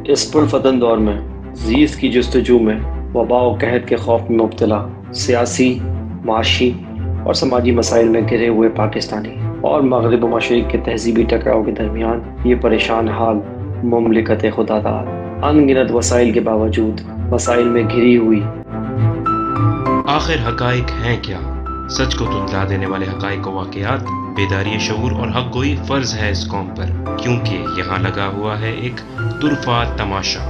اس پرفتن دور میں زیست کی جستجو میں وبا و قحط کے خوف میں مبتلا سیاسی، معاشی اور سماجی مسائل میں گھرے ہوئے پاکستانی اور مغرب و مشرق کے تہذیبی ٹکراؤ کے درمیان یہ پریشان حال مملکت خدا داد ان گنت وسائل کے باوجود مسائل میں گھری ہوئی۔ آخر حقائق ہیں کیا؟ سچ کو تتلا دینے والے حقائق و واقعات، بیداری شعور اور حق گوئی فرض ہے اس قوم پر، کیونکہ یہاں لگا ہوا ہے ایک طرفہ تماشا۔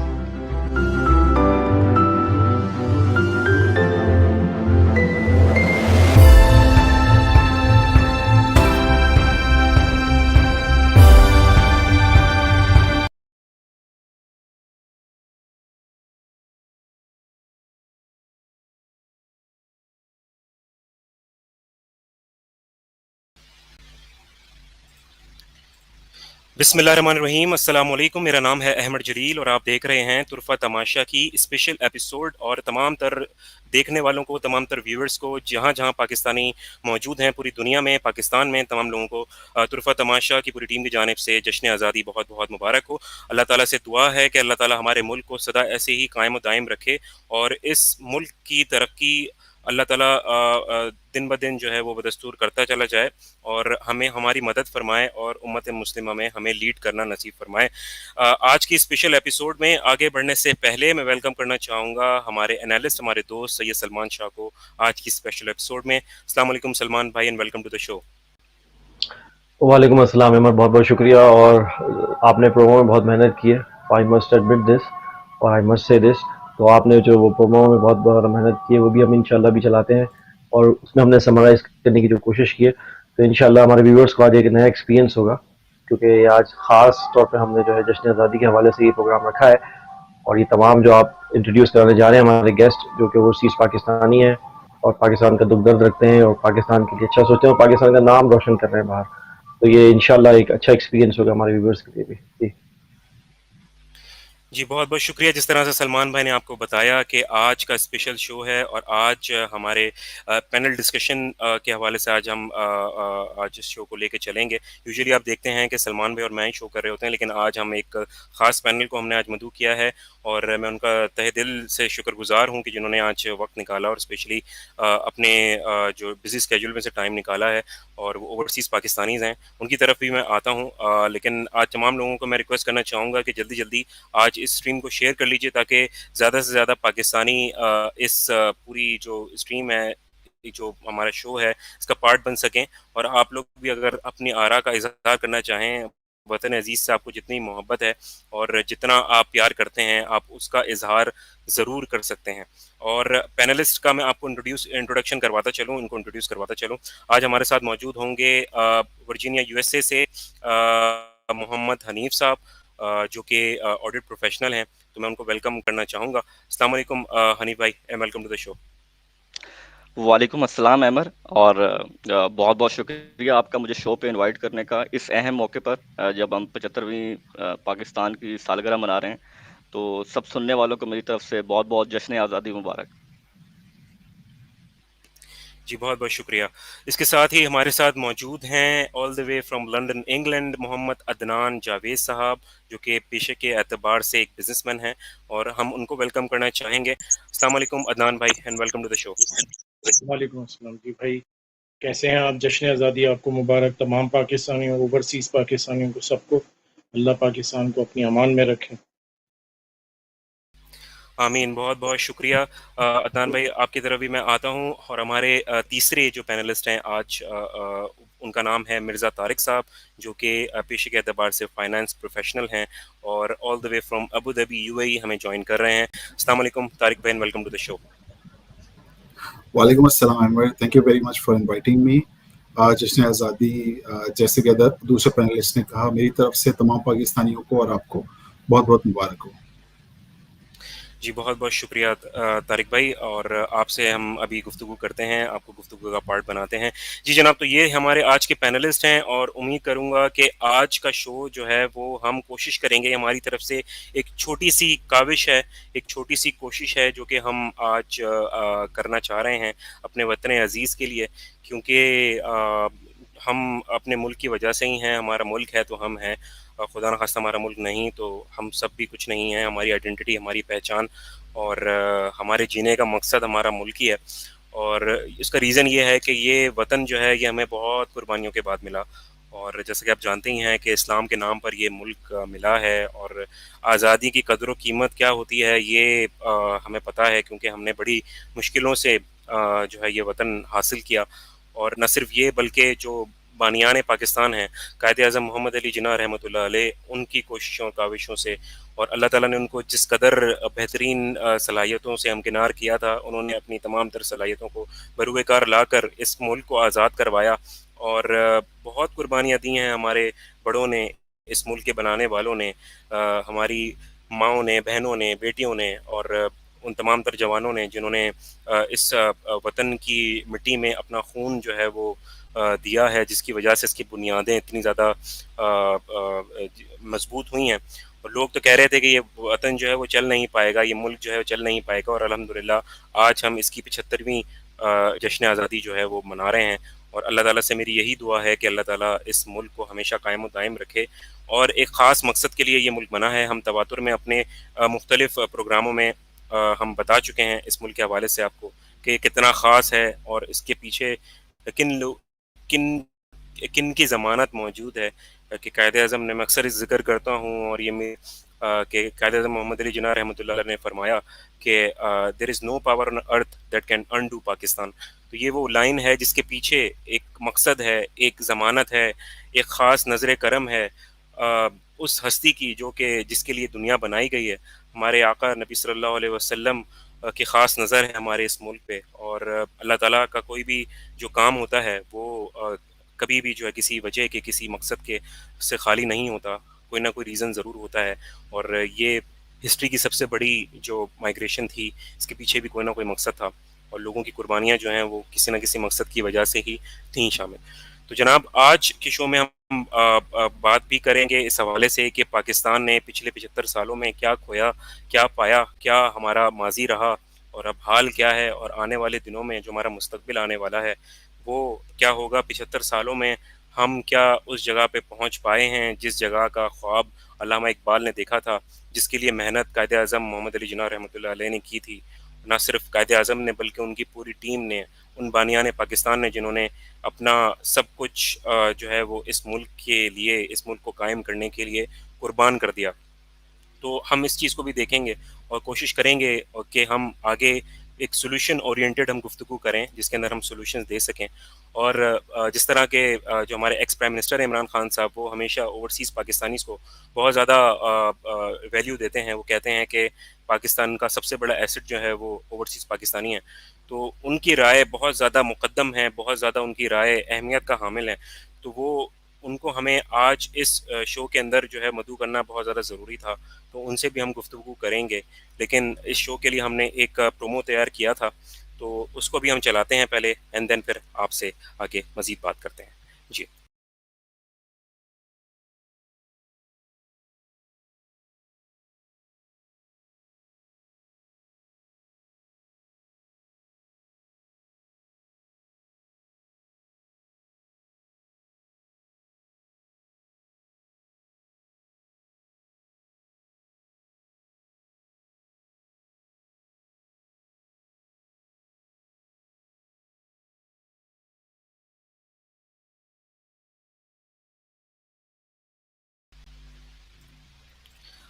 بسم اللہ الرحمن الرحیم، السلام علیکم۔ میرا نام ہے احمد جلیل اور آپ دیکھ رہے ہیں طرفہ تماشا کی اسپیشل ایپیسوڈ، اور تمام تر دیکھنے والوں کو، تمام تر ویورز کو جہاں جہاں پاکستانی موجود ہیں پوری دنیا میں، پاکستان میں، تمام لوگوں کو طرفہ تماشا کی پوری ٹیم کی جانب سے جشن آزادی بہت بہت مبارک ہو۔ اللہ تعالیٰ سے دعا ہے کہ اللہ تعالیٰ ہمارے ملک کو سدا ایسے ہی قائم و دائم رکھے، اور اس ملک کی ترقی اللہ تعالیٰ دن بدن جو ہے وہ بدستور کرتا چلا جائے، اور ہمیں ہماری مدد فرمائے اور امت مسلمہ میں ہمیں لیڈ کرنا نصیب فرمائے۔ آج کی اسپیشل ایپیسوڈ میں آگے بڑھنے سے پہلے میں ویلکم کرنا چاہوں گا ہمارے انالسٹ، ہمارے دوست سید سلمان شاہ کو آج کی اسپیشل ایپیسوڈ میں۔ السلام علیکم سلمان بھائی، and welcome to the show. وعلیکم السلام عمر، بہت بہت شکریہ، اور آپ نے پرومو میں بہت محنت کی ہے۔ آئی مسٹ ایڈمٹ دس اور آئی مسٹ سے دس، تو آپ نے جو وہ پرومو میں بہت بہت محنت کی ہے وہ بھی ہم انشاءاللہ بھی چلاتے ہیں، اور اس میں ہم نے سمرائز کرنے کی جو کوشش کی ہے، تو انشاءاللہ ہمارے ویورز کو آج ایک نیا ایکسپیرینس ہوگا، کیونکہ یہ آج خاص طور پہ ہم نے جو ہے جشن آزادی کے حوالے سے یہ پروگرام رکھا ہے، اور یہ تمام جو آپ انٹروڈیوس کرانے جا رہے ہیں ہمارے گیسٹ جو کہ اوورسیز پاکستانی ہیں اور پاکستان کا دکھ درد رکھتے ہیں اور پاکستان کے لیے اچھا سوچتے ہیں اور پاکستان کا نام روشن کر رہے ہیں باہر، تو یہ انشاءاللہ ایک اچھا ایکسپیرینس ہوگا ہمارے ویورز کے لیے بھی۔ جی جی بہت بہت شکریہ۔ جس طرح سے سلمان بھائی نے آپ کو بتایا کہ آج کا اسپیشل شو ہے، اور آج ہمارے پینل ڈسکشن کے حوالے سے آج ہم آج اس شو کو لے کے چلیں گے۔ یوزلی آپ دیکھتے ہیں کہ سلمان بھائی اور میں ہی شو کر رہے ہوتے ہیں، لیکن آج ہم ایک خاص پینل کو ہم نے آج مدعو کیا ہے، اور میں ان کا تہ دل سے شکر گزار ہوں کہ جنہوں نے آج وقت نکالا، اور اسپیشلی اپنے جو بزی اسکیجول میں سے ٹائم نکالا ہے، اور وہ اوورسیز پاکستانیز ہیں، ان کی طرف بھی میں آتا ہوں۔ لیکن آج تمام لوگوں کو میں ریکویسٹ کرنا چاہوں گا کہ جلدی جلدی آج اس اسٹریم کو شیئر کر لیجئے، تاکہ زیادہ سے زیادہ پاکستانی اس پوری جو اسٹریم ہے، جو ہمارا شو ہے، اس کا پارٹ بن سکیں، اور آپ لوگ بھی اگر اپنی آراء کا اظہار کرنا چاہیں، وطن عزیز سے آپ کو جتنی محبت ہے اور جتنا آپ پیار کرتے ہیں، آپ اس کا اظہار ضرور کر سکتے ہیں۔ اور پینلسٹ کا میں آپ کو انٹروڈکشن کرواتا چلوں، ان کو انٹروڈیوس کرواتا چلوں۔ آج ہمارے ساتھ موجود ہوں گے ورجینیا یو ایس اے سے محمد حنیف صاحب، جو کہ آڈٹ پروفیشنل ہیں، تو میں ان کو ویلکم کرنا چاہوں گا۔ السلام علیکم حنیف بھائی، ویلکم ٹو دا شو۔ وعلیکم السلام عمر، اور بہت بہت شکریہ آپ کا مجھے شو پہ انوائٹ کرنے کا اس اہم موقع پر، جب ہم 75ویں پاکستان کی سالگرہ منا رہے ہیں، تو سب سننے والوں کو میری طرف سے بہت بہت جشن آزادی مبارک۔ جی بہت بہت شکریہ۔ اس کے ساتھ ہی ہمارے ساتھ موجود ہیں آل دا وے فرام لنڈن انگلینڈ محمد عدنان جاوید صاحب، جو کہ پیشے کے اعتبار سے ایک بزنس مین ہیں، اور ہم ان کو ویلکم کرنا چاہیں گے۔ السلام علیکم عدنان بھائی، and welcome to the show. وعلیکم السلام جی بھائی، کیسے ہیں آپ؟ جشن آزادی آپ کو مبارک، تمام پاکستانیوں، اوورسیز پاکستانیوں کو، سب کو اللہ پاکستان کو اپنی امان میں رکھے۔ آمین، بہت بہت شکریہ۔ عدنان بھائی آپ کی طرف بھی میں آتا ہوں، اور ہمارے تیسرے جو پینلسٹ ہیں آج، ان کا نام ہے مرزا طارق صاحب، جو کہ پیشے کے اعتبار سے فائنانس پروفیشنل ہیں، اور آل دا way from Abu Dhabi you اے ای ہمیں جوائن کر رہے ہیں۔ السلام علیکم طارق بھائی، ویلکم ٹو دا شو۔ وعلیکم السلام Umar, thank you very much for inviting me. جشن آزادی، جیسے کہ دوسرے پینلسٹ نے کہا، میری طرف سے تمام پاکستانیوں کو اور آپ کو بہت بہت مبارک ہو۔ جی بہت بہت شکریہ طارق بھائی، اور آپ سے ہم ابھی گفتگو کرتے ہیں، آپ کو گفتگو کا پارٹ بناتے ہیں۔ جی جناب، تو یہ ہمارے آج کے پینلسٹ ہیں، اور امید کروں گا کہ آج کا شو جو ہے وہ ہم کوشش کریں گے، ہماری طرف سے ایک چھوٹی سی کاوش ہے، ایک چھوٹی سی کوشش ہے جو کہ ہم آج کرنا چاہ رہے ہیں اپنے وطن عزیز کے لیے، کیونکہ ہم اپنے ملک کی وجہ سے ہی ہیں، ہمارا ملک ہے تو ہم ہیں، خدا نخواستہ ہمارا ملک نہیں تو ہم سب بھی کچھ نہیں ہیں. ہماری آئیڈینٹی، ہماری پہچان اور ہمارے جینے کا مقصد ہمارا ملک ہی ہے. اور اس کا ریزن یہ ہے کہ یہ وطن جو ہے یہ ہمیں بہت قربانیوں کے بعد ملا، اور جیسا کہ آپ جانتے ہی ہیں کہ اسلام کے نام پر یہ ملک ملا ہے، اور آزادی کی قدر و قیمت کیا ہوتی ہے یہ ہمیں پتہ ہے، کیونکہ ہم نے بڑی مشکلوں سے جو ہے یہ وطن حاصل کیا. اور نہ صرف یہ بلکہ جو بانیان پاکستان ہیں قائد اعظم محمد علی جناح رحمۃ اللہ علیہ، ان کی کوششوں کاوشوں سے، اور اللہ تعالیٰ نے ان کو جس قدر بہترین صلاحیتوں سے ہمکنار کیا تھا، انہوں نے اپنی تمام تر صلاحیتوں کو بروئے کار لا کر اس ملک کو آزاد کروایا. اور بہت قربانیاں دی ہیں ہمارے بڑوں نے، اس ملک کے بنانے والوں نے، ہماری ماؤں نے، بہنوں نے، بیٹیوں نے، اور ان تمام تر جوانوں نے جنہوں نے اس وطن کی مٹی میں اپنا خون جو ہے وہ دیا ہے، جس کی وجہ سے اس کی بنیادیں اتنی زیادہ مضبوط ہوئی ہیں. اور لوگ تو کہہ رہے تھے کہ یہ وطن جو ہے وہ چل نہیں پائے گا، یہ ملک جو ہے وہ چل نہیں پائے گا، اور الحمدللہ آج ہم اس کی 75ویں جشن آزادی جو ہے وہ منا رہے ہیں. اور اللہ تعالیٰ سے میری یہی دعا ہے کہ اللہ تعالیٰ اس ملک کو ہمیشہ قائم و دائم رکھے. اور ایک خاص مقصد کے لیے یہ ملک بنا ہے. ہم تواتر میں اپنے مختلف پروگراموں میں ہم بتا چکے ہیں اس ملک کے حوالے سے آپ کو کہ یہ کتنا خاص ہے، اور اس کے پیچھے کن کی ضمانت موجود ہے. کہ قائد اعظم نے، میں اکثر اس ذکر کرتا ہوں، اور یہ کہ قائد اعظم محمد علی جناح رحمۃ اللہ علیہ نے فرمایا کہ there is no power on earth that can undo Pakistan. تو یہ وہ لائن ہے جس کے پیچھے ایک مقصد ہے، ایک ضمانت ہے، ایک خاص نظر کرم ہے اس ہستی کی جو کہ جس کے لیے دنیا بنائی گئی ہے. ہمارے آقا نبی صلی اللہ علیہ وسلم کی خاص نظر ہے ہمارے اس ملک پہ. اور اللہ تعالیٰ کا کوئی بھی جو کام ہوتا ہے وہ کبھی بھی جو ہے کسی وجہ کے، کسی مقصد کے سے خالی نہیں ہوتا، کوئی نہ کوئی ریزن ضرور ہوتا ہے. اور یہ ہسٹری کی سب سے بڑی جو مائگریشن تھی، اس کے پیچھے بھی کوئی نہ کوئی مقصد تھا، اور لوگوں کی قربانیاں جو ہیں وہ کسی نہ کسی مقصد کی وجہ سے ہی تھیں شامل. تو جناب آج کے شو میں ہم بات بھی کریں گے اس حوالے سے کہ پاکستان نے پچھلے 75 سالوں میں کیا کھویا، کیا پایا، کیا ہمارا ماضی رہا، اور اب حال کیا ہے، اور آنے والے دنوں میں جو ہمارا مستقبل آنے والا ہے وہ کیا ہوگا. 75 سالوں میں ہم کیا اس جگہ پہ پہنچ پائے ہیں جس جگہ کا خواب علامہ اقبال نے دیکھا تھا، جس کے لیے محنت قائد اعظم محمد علی جناح رحمۃ اللہ علیہ نے کی تھی. نہ صرف قائد اعظم نے بلکہ ان کی پوری ٹیم نے، ان بانیان پاکستان نے جنہوں نے اپنا سب کچھ جو ہے وہ اس ملک کے لیے، اس ملک کو قائم کرنے کے لیے قربان کر دیا. تو ہم اس چیز کو بھی دیکھیں گے اور کوشش کریں گے کہ ہم آگے ایک سولوشن اورینٹڈ ہم گفتگو کریں جس کے اندر ہم سولوشنز دے سکیں. اور جس طرح کے جو ہمارے ex prime minister Imran Khan صاحب، وہ ہمیشہ اوورسیز پاکستانیز کو بہت زیادہ ویلیو دیتے ہیں. وہ کہتے ہیں کہ پاکستان کا سب سے بڑا ایسٹ جو ہے وہ اوورسیز پاکستانی ہیں. تو ان کی رائے بہت زیادہ مقدم ہے، بہت زیادہ ان کی رائے اہمیت کا حامل ہے. تو وہ ان کو ہمیں آج اس شو کے اندر جو ہے مدعو کرنا بہت زیادہ ضروری تھا. تو ان سے بھی ہم گفتگو کریں گے. لیکن اس شو کے لیے ہم نے ایک پرومو تیار کیا تھا، تو اس کو بھی ہم چلاتے ہیں پہلے، اینڈ دین پھر آپ سے آگے مزید بات کرتے ہیں. جی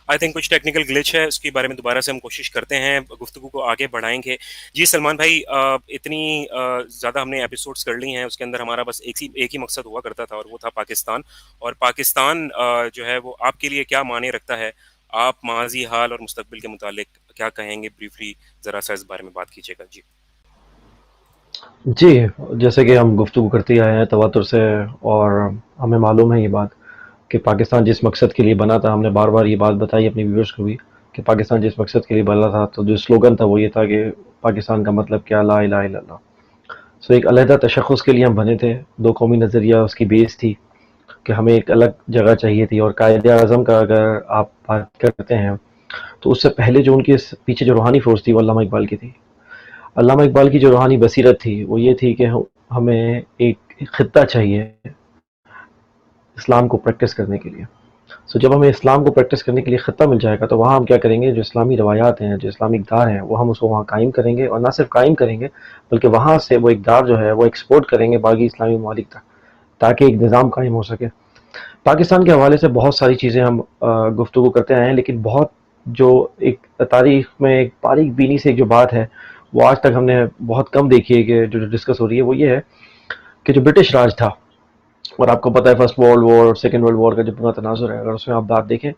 آئی تھنک کچھ ٹیکنیکل گلچ ہے، اس کے بارے میں دوبارہ سے ہم کوشش کرتے ہیں، گفتگو کو آگے بڑھائیں گے. جی سلمان بھائی، اتنی زیادہ ہم نے ایپیسوڈز کر لی ہیں، اس کے اندر ہمارا بس ایک ہی مقصد ہوا کرتا تھا، اور وہ تھا پاکستان. اور پاکستان جو ہے وہ آپ کے لیے کیا معنی رکھتا ہے؟ آپ ماضی، حال اور مستقبل کے متعلق کیا کہیں گے؟ بریفلی ذرا سا اس بارے میں بات کیجیے گا. جی، جیسے کہ ہم گفتگو کرتے آئے ہیں تواتر سے، اور ہمیں معلوم ہے یہ بات کہ پاکستان جس مقصد کے لیے بنا تھا، ہم نے بار بار یہ بات بتائی اپنی ویورز کو بھی کہ پاکستان جس مقصد کے لیے بنا تھا، تو جو سلوگن تھا وہ یہ تھا کہ پاکستان کا مطلب کیا، لا الہ الا اللہ. سو ایک علیحدہ تشخص کے لیے ہم بنے تھے. دو قومی نظریہ اس کی بیس تھی کہ ہمیں ایک الگ جگہ چاہیے تھی. اور قائد اعظم کا اگر آپ بات کرتے ہیں تو اس سے پہلے جو ان کے پیچھے جو روحانی فورس تھی وہ علامہ اقبال کی تھی. علامہ اقبال کی جو روحانی بصیرت تھی وہ یہ تھی کہ ہمیں ایک خطہ چاہیے اسلام کو پریکٹس کرنے کے لیے. سو جب ہمیں اسلام کو پریکٹس کرنے کے لیے خطہ مل جائے گا تو وہاں ہم کیا کریں گے, جو اسلامی روایات ہیں, جو اسلامی اقدار ہیں, وہ ہم اس کو وہاں قائم کریں گے, اور نہ صرف قائم کریں گے بلکہ وہاں سے وہ اقدار جو ہے وہ ایکسپورٹ کریں گے باقی اسلامی ممالک تک, تاکہ ایک نظام قائم ہو سکے. پاکستان کے حوالے سے بہت ساری چیزیں ہم گفتگو کرتے آئے ہیں, لیکن بہت جو ایک تاریخ میں ایک باریک بینی سے ایک جو بات ہے وہ آج تک ہم نے بہت کم دیکھی ہے کہ جو ڈسکس ہو رہی ہے, وہ یہ ہے کہ جو برٹش راج تھا, اور آپ کو پتہ ہے فرسٹ ورلڈ وار اور سیکنڈ ورلڈ وار کا جو پورا تناظر ہے, اگر اس میں آپ بات دیکھیں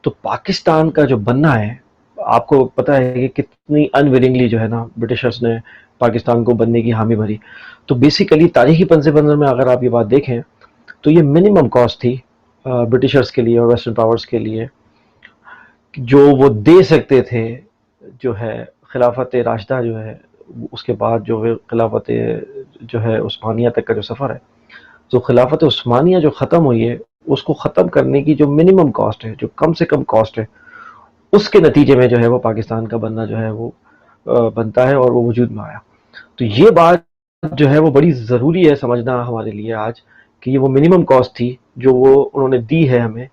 تو پاکستان کا جو بننا ہے, آپ کو پتہ ہے کہ کتنی انویلنگلی جو ہے نا برٹشرز نے پاکستان کو بننے کی حامی بھری. تو بیسیکلی تاریخی پس منظر میں اگر آپ یہ بات دیکھیں تو یہ منیمم کاسٹ تھی برٹشرز کے لیے اور ویسٹرن پاورز کے لیے, جو وہ دے سکتے تھے. جو ہے خلافت راشدہ جو ہے, اس کے بعد جو ہے خلافت جو ہے عثمانیہ تک کا جو سفر ہے, تو خلافت عثمانیہ جو ختم ہوئی ہے, اس کو ختم کرنے کی جو منیمم کاسٹ ہے, جو کم سے کم کاسٹ ہے, اس کے نتیجے میں جو ہے وہ پاکستان کا بننا جو ہے وہ بنتا ہے اور وہ وجود میں آیا. تو یہ بات جو ہے وہ بڑی ضروری ہے سمجھنا ہمارے لیے آج, کہ یہ وہ منیمم کاسٹ تھی جو وہ انہوں نے دی ہے ہمیں.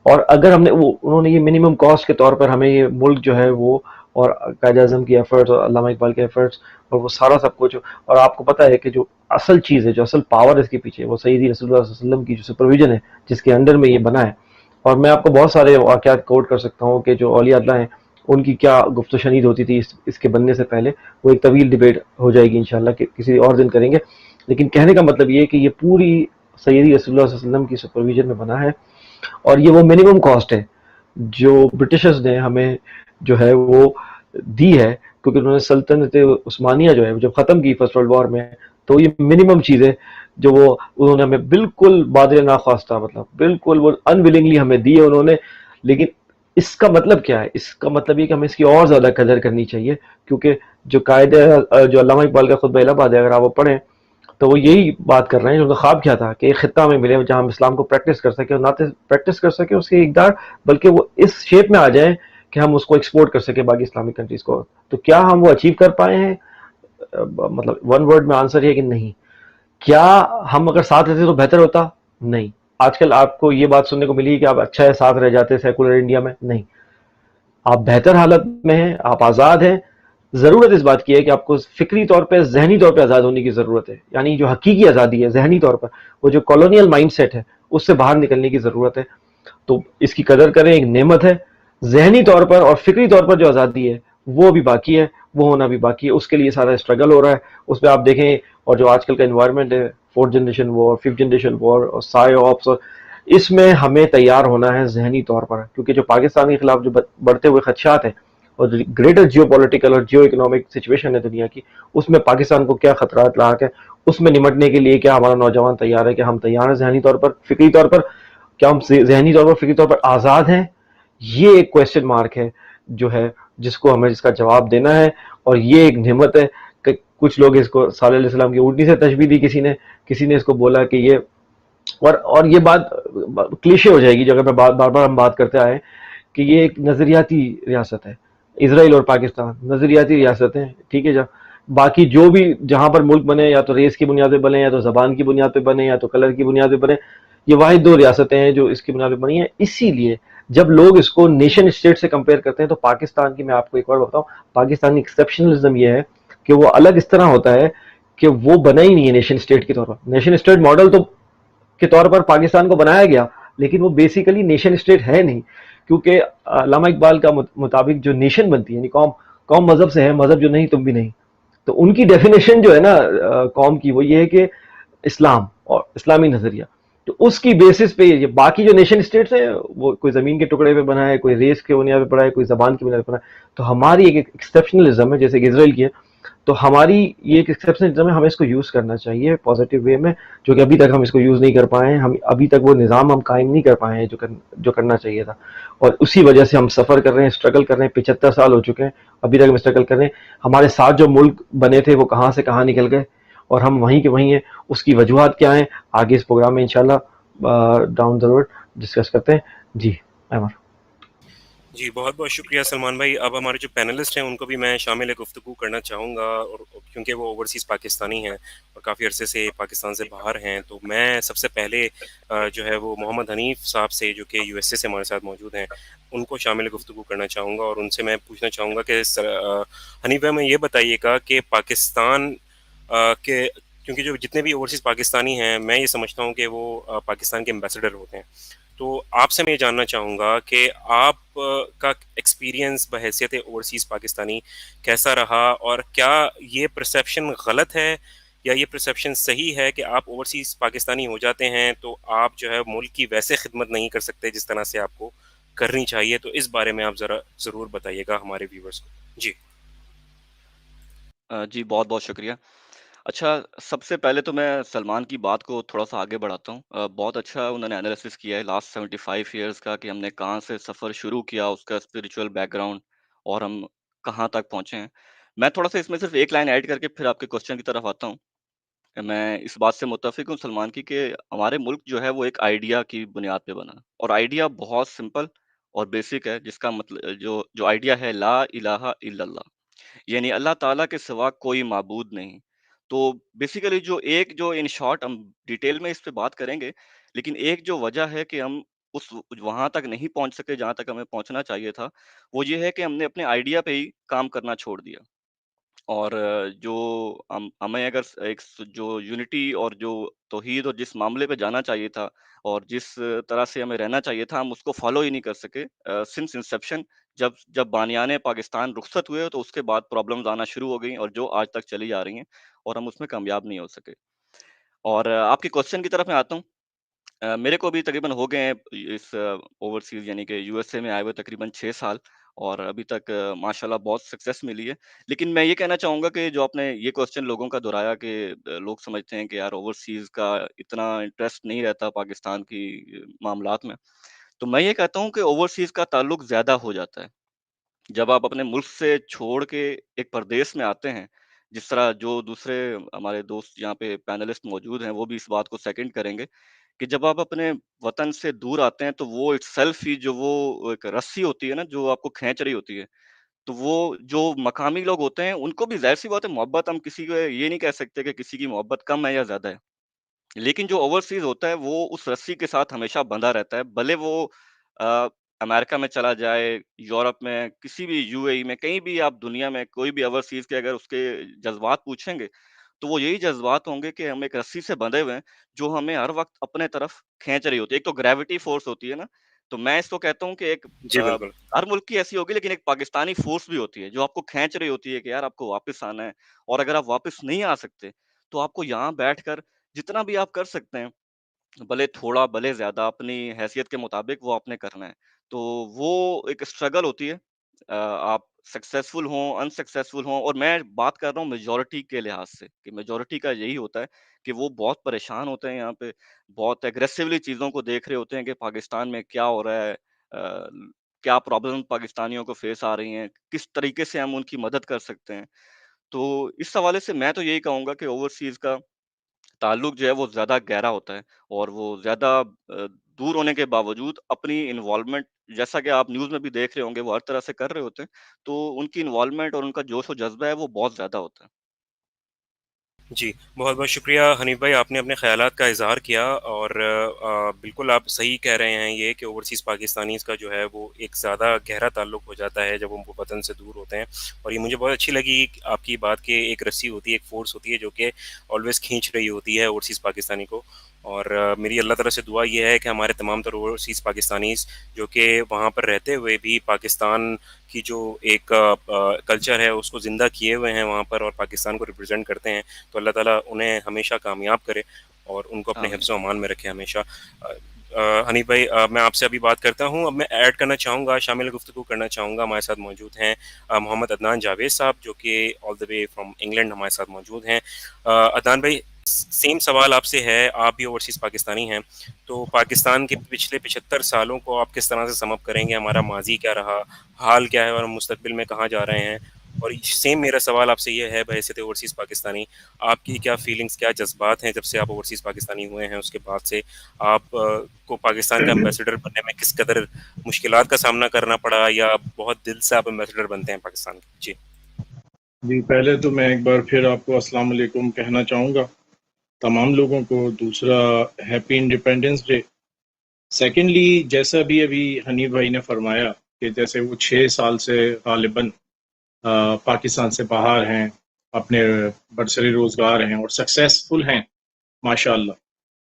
اور اگر ہم نے انہوں نے یہ منیمم کاسٹ کے طور پر ہمیں یہ ملک جو ہے وہ, اور قائد اعظم کی ایفرٹس اور علامہ اقبال کے ایفرٹس اور وہ سارا سب کچھ, اور آپ کو پتہ ہے کہ جو اصل چیز ہے, جو اصل پاور اس کے پیچھے, وہ سیدی رسول اللہ صلی اللہ علیہ وسلم کی جو سپرویژن ہے جس کے انڈر میں یہ بنا ہے. اور میں آپ کو بہت سارے واقعات کوٹ کر سکتا ہوں کہ جو اولیاء اللہ ہیں ان کی کیا گفت و شنید ہوتی تھی اس کے بننے سے پہلے. وہ ایک طویل ڈیبیٹ ہو جائے گی انشاءاللہ, کہ کسی اور دن کریں گے. لیکن کہنے کا مطلب یہ ہے کہ یہ پوری سیدی رسول اللہ صلی اللہ علیہ وسلم کی سپرویژن میں بنا ہے, اور یہ وہ منیمم کاسٹ ہے جو برٹشرز نے ہمیں جو ہے وہ دی ہے, کیونکہ انہوں نے سلطنت عثمانیہ جو ہے جب ختم کی فرسٹ ورلڈ وار میں, تو یہ منیمم چیز ہے جو وہ انہوں نے ہمیں بالکل بادل ناخواستہ, مطلب بالکل وہ انویلنگلی ہمیں دی ہے انہوں نے. لیکن اس کا مطلب کیا ہے؟ اس کا مطلب یہ کہ ہمیں اس کی اور زیادہ قدر کرنی چاہیے, کیونکہ جو جو علامہ اقبال کا خطبہ الہباد ہے, اگر آپ وہ پڑھیں تو وہ یہی بات کر رہے ہیں. جو خواب کیا تھا کہ ایک خطہ ہمیں ملے جہاں ہم اسلام کو پریکٹس کر سکیں, اور نہ پریکٹس کر سکیں اس کے اقدار, بلکہ وہ اس شیپ میں آ جائیں کہ ہم اس کو ایکسپورٹ کر سکیں باقی اسلامک کنٹریز کو. تو کیا ہم وہ اچیو کر پائے ہیں؟ مطلب ون ورڈ میں آنسر یہ کہ نہیں. کیا ہم اگر ساتھ رہتے تو بہتر ہوتا؟ نہیں. آج کل آپ کو یہ بات سننے کو ملی کہ آپ اچھا ہے ساتھ رہ جاتے سیکولر انڈیا میں. نہیں, آپ بہتر حالت میں ہیں, آپ آزاد ہیں. ضرورت اس بات کی ہے کہ آپ کو فکری طور پہ, ذہنی طور پہ آزاد ہونے کی ضرورت ہے. یعنی جو حقیقی آزادی ہے ذہنی طور پر, وہ جو کالونیل مائنڈ سیٹ ہے اس سے باہر نکلنے کی ضرورت ہے. تو اس کی قدر کریں, ایک نعمت ہے. ذہنی طور پر اور فکری طور پر جو آزادی ہے وہ بھی باقی ہے, وہ ہونا بھی باقی ہے. اس کے لیے سارا اسٹرگل ہو رہا ہے. اس پہ آپ دیکھیں, اور جو آج کل کا انوائرمنٹ ہے, 4th جنریشن وار, 5th جنریشن وار اور سائے آپس, اور اس میں ہمیں تیار ہونا ہے ذہنی طور پر, کیونکہ جو پاکستان کے خلاف جو بڑھتے ہوئے خدشات ہیں اور گریٹر جیو پولیٹیکل اور جیو اکنامک سچویشن ہے دنیا کی, اس میں پاکستان کو کیا خطرات لاحق ہے, اس میں نمٹنے کے لیے کیا ہمارا نوجوان تیار ہے؟ کہ ہم تیار ہیں ذہنی طور پر, فکری طور پر؟ کیا ہم ذہنی طور پر, فکری طور پر آزاد ہیں؟ یہ ایک کویسچن مارک ہے جو ہے جس کو ہمیں اس کا جواب دینا ہے. اور یہ ایک نعمت ہے کہ کچھ لوگ اس کو صالح علیہ السلام کی اونٹنی سے تشبیہ دی, کسی نے اس کو بولا کہ یہ, اور یہ بات کلیشے ہو جائے گی جو اگر میں بار بار ہم بات کرتے آئے کہ یہ ایک نظریاتی ریاست ہے. اسرائیل اور پاکستان نظریاتی ریاست ہیں, ٹھیک ہے. جب باقی جو بھی جہاں پر ملک بنے, یا تو ریس کی بنیاد پہ بنے, یا تو زبان کی بنیاد پہ بنے, یا تو کلر کی بنیاد پہ بنے, یہ واحد 2 ریاستیں ہیں جو اس کی بنیاد پہ بنی ہیں. اسی لیے جب لوگ اس کو نیشن اسٹیٹ سے کمپیئر کرتے ہیں تو پاکستان کی, میں آپ کو ایک بار بتاؤں, پاکستانی ایکسیپشنلزم یہ ہے کہ وہ الگ اس طرح ہوتا ہے کہ وہ بنا ہی نہیں ہے نیشن اسٹیٹ کے طور پر. نیشن اسٹیٹ ماڈل تو کے طور پر پاکستان کو بنایا گیا, لیکن وہ بیسیکلی نیشن اسٹیٹ ہے نہیں, کیونکہ علامہ اقبال کا مطابق جو نیشن بنتی ہے, یعنی قوم مذہب سے ہے, مذہب جو نہیں تم بھی نہیں. تو ان کی ڈیفینیشن جو ہے نا قوم کی, وہ یہ ہے کہ اسلام اور اسلامی نظریہ. تو اس کی بیسس پہ یہ باقی جو نیشن اسٹیٹس ہیں وہ کوئی زمین کے ٹکڑے پہ بنا ہے, کوئی ریس کے بنیاد پہ بنا ہے, کوئی زبان کی بنیاد پہ بنا ہے. تو ہماری ایک ایکسیپشنلزم ہے جیسے کہ اسرائیل کی ہے, تو ہماری یہ ایک ایکسیپشنلزم ہے, ہمیں اس کو یوز کرنا چاہیے پازیٹیو وے میں, جو کہ ابھی تک ہم اس کو یوز نہیں کر پائے ہیں. ہم ابھی تک وہ نظام ہم قائم نہیں کر پائے ہیں جو کرنا چاہیے تھا, اور اسی وجہ سے ہم سفر کر رہے ہیں, اسٹرگل کر رہے ہیں. 75 سال ہو چکے ہیں, ابھی تک ہم اسٹرگل کر رہے ہیں. ہمارے ساتھ جو ملک بنے تھے وہ کہاں سے کہاں نکل گئے, اور ہم وہیں کے وہیں ہیں. اس کی وجوہات کیا ہیں آگے اس پروگرام میں انشاءاللہ ڈاؤن دا روڈ ڈسکس کرتے ہیں. جی عمر. جی بہت بہت شکریہ سلمان بھائی. اب ہمارے جو پینلسٹ ہیں ان کو بھی میں شامل گفتگو کرنا چاہوں گا، اور کیونکہ وہ اوورسیز پاکستانی ہیں اور کافی عرصے سے پاکستان سے باہر ہیں، تو میں سب سے پہلے جو ہے وہ محمد حنیف صاحب سے، جو کہ یو ایس اے سے ہمارے ساتھ موجود ہیں، ان کو شامل گفتگو کرنا چاہوں گا. اور ان سے میں پوچھنا چاہوں گا کہ حنیف بھائی میں یہ بتائیے گا کہ پاکستان کے، کیونکہ جو جتنے بھی اوورسیز پاکستانی ہیں میں یہ سمجھتا ہوں کہ وہ پاکستان کے ایمبیسڈر ہوتے ہیں، تو آپ سے میں یہ جاننا چاہوں گا کہ آپ کا ایکسپیرینس بحیثیت اوورسیز پاکستانی کیسا رہا، اور کیا یہ پرسیپشن غلط ہے یا یہ پرسیپشن صحیح ہے کہ آپ اوورسیز پاکستانی ہو جاتے ہیں تو آپ جو ہے ملک کی ویسے خدمت نہیں کر سکتے جس طرح سے آپ کو کرنی چاہیے. تو اس بارے میں آپ ذرا ضرور بتائیے گا ہمارے ویورز کو. جی جی بہت بہت شکریہ. اچھا، سب سے پہلے تو میں سلمان کی بات کو تھوڑا سا آگے بڑھاتا ہوں. بہت اچھا انہوں نے انالیسس کیا ہے لاسٹ 75 ایئرس کا، کہ ہم نے کہاں سے سفر شروع کیا، اس کا اسپریچول بیک گراؤنڈ، اور ہم کہاں تک پہنچے ہیں. میں تھوڑا سا اس میں صرف ایک لائن ایڈ کر کے پھر آپ کے کوشچن کی طرف آتا ہوں. میں اس بات سے متفق ہوں سلمان کی، کہ ہمارے ملک جو ہے وہ ایک آئیڈیا کی بنیاد پہ بنا، اور آئیڈیا بہت سمپل اور بیسک ہے، جس کا مطلب جو آئیڈیا ہے لا الہ الا اللہ، یعنی اللہ تعالیٰ کے سوا کوئی معبود نہیں. تو بیسیکلی جو ان شارٹ ہم ڈیٹیل میں اس پہ بات کریں گے، لیکن ایک جو وجہ ہے کہ ہم اس وہاں تک نہیں پہنچ سکے جہاں تک ہمیں پہنچنا چاہیے تھا، وہ یہ ہے کہ ہم نے اپنے آئیڈیا پہ ہی کام کرنا چھوڑ دیا. اور جو ہمیں اگر جو یونٹی اور جو توحید اور جس معاملے پہ جانا چاہیے تھا، اور جس طرح سے ہمیں رہنا چاہیے تھا، ہم اس کو فالو ہی نہیں کر سکے سنس انسیپشن. جب بانیان پاکستان رخصت ہوئے تو اس کے بعد پرابلمز آنا شروع ہو گئیں، اور جو آج تک چلی جا رہی ہیں، اور ہم اس میں کامیاب نہیں ہو سکے. اور آپ کے کوشچن کی طرف میں آتا ہوں. میرے کو بھی تقریباً ہو گئے ہیں اس اوورسیز یعنی کہ یو ایس اے میں آئے ہوئے تقریباً 6 سال، اور ابھی تک ماشاءاللہ بہت سکسیس ملی ہے. لیکن میں یہ کہنا چاہوں گا کہ جو آپ نے یہ کوشچن لوگوں کا دہرایا کہ لوگ سمجھتے ہیں کہ یار اوورسیز کا اتنا انٹرسٹ نہیں رہتا پاکستان کی معاملات میں، تو میں یہ کہتا ہوں کہ اوورسیز کا تعلق زیادہ ہو جاتا ہے جب آپ اپنے ملک سے چھوڑ کے ایک پردیس میں آتے ہیں. جس طرح جو دوسرے ہمارے دوست یہاں پہ پینلسٹ موجود ہیں وہ بھی اس بات کو سیکنڈ کریں گے، کہ جب آپ اپنے وطن سے دور آتے ہیں تو وہ اٹ سیلف ہی جو وہ ایک رسی ہوتی ہے نا جو آپ کو کھینچ رہی ہوتی ہے، تو وہ جو مقامی لوگ ہوتے ہیں ان کو بھی ظاہر سی بات ہے محبت، ہم کسی کو یہ نہیں کہہ سکتے کہ کسی کی محبت کم ہے یا زیادہ ہے، لیکن جو اوورسیز ہوتا ہے وہ اس رسی کے ساتھ ہمیشہ بندھا رہتا ہے، بھلے وہ آ، امریکہ میں چلا جائے، یورپ میں، کسی بھی یو اے ای میں، کہیں بھی آپ دنیا میں کوئی بھی اوورسیز کے اگر اس کے جذبات پوچھیں گے تو وہ یہی جذبات ہوں گے کہ ہم ایک رسی سے بندھے ہوئے ہیں جو ہمیں ہر وقت اپنے طرف کھینچ رہی ہوتی ہے. ایک تو گریوٹی فورس ہوتی ہے نا، تو میں اس کو کہتا ہوں کہ ایک جی بالکل. ہر ملک کی ایسی ہوگی، لیکن ایک پاکستانی فورس بھی ہوتی ہے جو آپ کو کھینچ رہی ہوتی ہے کہ یار آپ کو واپس آنا ہے، اور اگر آپ واپس نہیں آ سکتے تو آپ کو یہاں بیٹھ کر جتنا بھی آپ کر سکتے ہیں، بھلے تھوڑا بھلے زیادہ، اپنی حیثیت کے مطابق وہ آپ نے کرنا ہے. تو وہ ایک اسٹرگل ہوتی ہے، آپ سکسیزفل ہوں انسکسیزفل ہوں، اور میں بات کر رہا ہوں میجورٹی کے لحاظ سے، کہ میجورٹی کا یہی ہوتا ہے کہ وہ بہت پریشان ہوتے ہیں یہاں پہ، بہت ایگریسولی چیزوں کو دیکھ رہے ہوتے ہیں کہ پاکستان میں کیا ہو رہا ہے، آ، کیا پرابلم پاکستانیوں کو فیس آ رہی ہیں، کس طریقے سے ہم ان کی مدد کر سکتے ہیں. تو اس حوالے سے میں تو یہی کہوں گا کہ اوورسیز کا تعلق جو ہے وہ زیادہ گہرا ہوتا ہے، اور وہ زیادہ دور ہونے کے باوجود اپنی انوالومنٹ، جیسا کہ آپ نیوز میں بھی دیکھ رہے ہوں گے، وہ ہر طرح سے کر رہے ہوتے ہیں، تو ان کی انوالومنٹ اور ان کا جوش و جذبہ ہے وہ بہت زیادہ ہوتا ہے. جی بہت بہت شکریہ حنیف بھائی، آپ نے اپنے خیالات کا اظہار کیا، اور بالکل آپ صحیح کہہ رہے ہیں یہ کہ اوورسیز پاکستانیز کا جو ہے وہ ایک زیادہ گہرا تعلق ہو جاتا ہے جب وہ وطن سے دور ہوتے ہیں. اور یہ مجھے بہت اچھی لگی آپ کی بات کہ ایک رسی ہوتی ہے، ایک فورس ہوتی ہے جو کہ آلویز کھینچ رہی ہوتی ہے اوورسیز پاکستانی کو. اور میری اللہ تعالیٰ سے دعا یہ ہے کہ ہمارے تمام تر اوورسیز پاکستانیز جو کہ وہاں پر رہتے ہوئے بھی پاکستان کی جو ایک کلچر ہے اس کو زندہ کیے ہوئے ہیں وہاں پر، اور پاکستان کو ریپرزینٹ کرتے ہیں، تو اللہ تعالیٰ انہیں ہمیشہ کامیاب کرے اور ان کو اپنے آمین. حفظ و امان میں رکھے ہمیشہ. حنیف بھائی میں آپ سے ابھی بات کرتا ہوں. اب میں ایڈ کرنا چاہوں گا، شامل گفتگو کرنا چاہوں گا. ہمارے ساتھ موجود ہیں محمد عدنان جاوید صاحب جو کہ آل دا وے فرام انگلینڈ ہمارے ساتھ موجود ہیں. عدنان بھائی سیم سوال آپ سے ہے، آپ بھی اوورسیز پاکستانی ہیں، تو پاکستان کے پچھلے 75 سالوں کو آپ کس طرح سے سم اپ کریں گے؟ ہمارا ماضی کیا رہا، حال کیا ہے، اور ہم مستقبل میں کہاں جا رہے ہیں، اور سیم میرا سوال آپ سے یہ ہے بحیثیت اوورسیز پاکستانی، آپ کی کیا فیلنگس، کیا جذبات ہیں جب سے آپ اوورسیز پاکستانی ہوئے ہیں، اس کے بعد سے آپ کو پاکستان کا ایمبیسڈر بننے میں کس قدر مشکلات کا سامنا کرنا پڑا، یا بہت دل سے آپ ایمبیسڈر بنتے ہیں پاکستان کے؟ جی جی پہلے تو میں ایک بار پھر آپ کو السلام علیکم کہنا چاہوں گا تمام لوگوں کو. دوسرا ہیپی انڈیپینڈنس ڈے. سیکنڈلی جیسا بھی ابھی حنیف بھائی نے فرمایا کہ جیسے وہ 6 سال سے غالباً پاکستان سے باہر ہیں، اپنے برسری روزگار ہیں اور سکسیسفل ہیں ماشاء اللہ.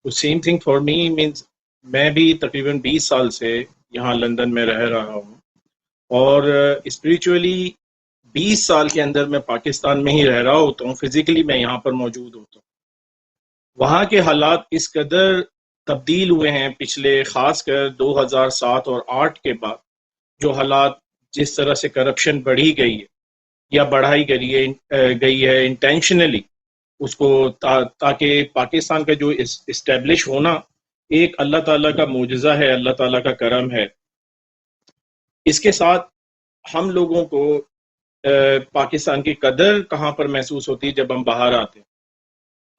تو same thing for me means میں بھی تقریباً 20 سال سے یہاں لندن میں رہ رہا ہوں، اور اسپریچولی 20 سال کے اندر میں پاکستان میں ہی رہ رہا ہوتا ہوں، فزیکلی میں یہاں پر موجود ہوتا ہوں. وہاں کے حالات اس قدر تبدیل ہوئے ہیں پچھلے خاص کر 2007 اور 8 کے بعد. جو حالات جس طرح سے کرپشن بڑھی گئی ہے یا بڑھائی گئی ہے انٹینشنلی اس کو تاکہ پاکستان کا جو اسٹیبلش ہونا ایک اللہ تعالیٰ کا معجزہ ہے، اللہ تعالیٰ کا کرم ہے. اس کے ساتھ ہم لوگوں کو پاکستان کی قدر کہاں پر محسوس ہوتی ہے جب ہم باہر آتے ہیں.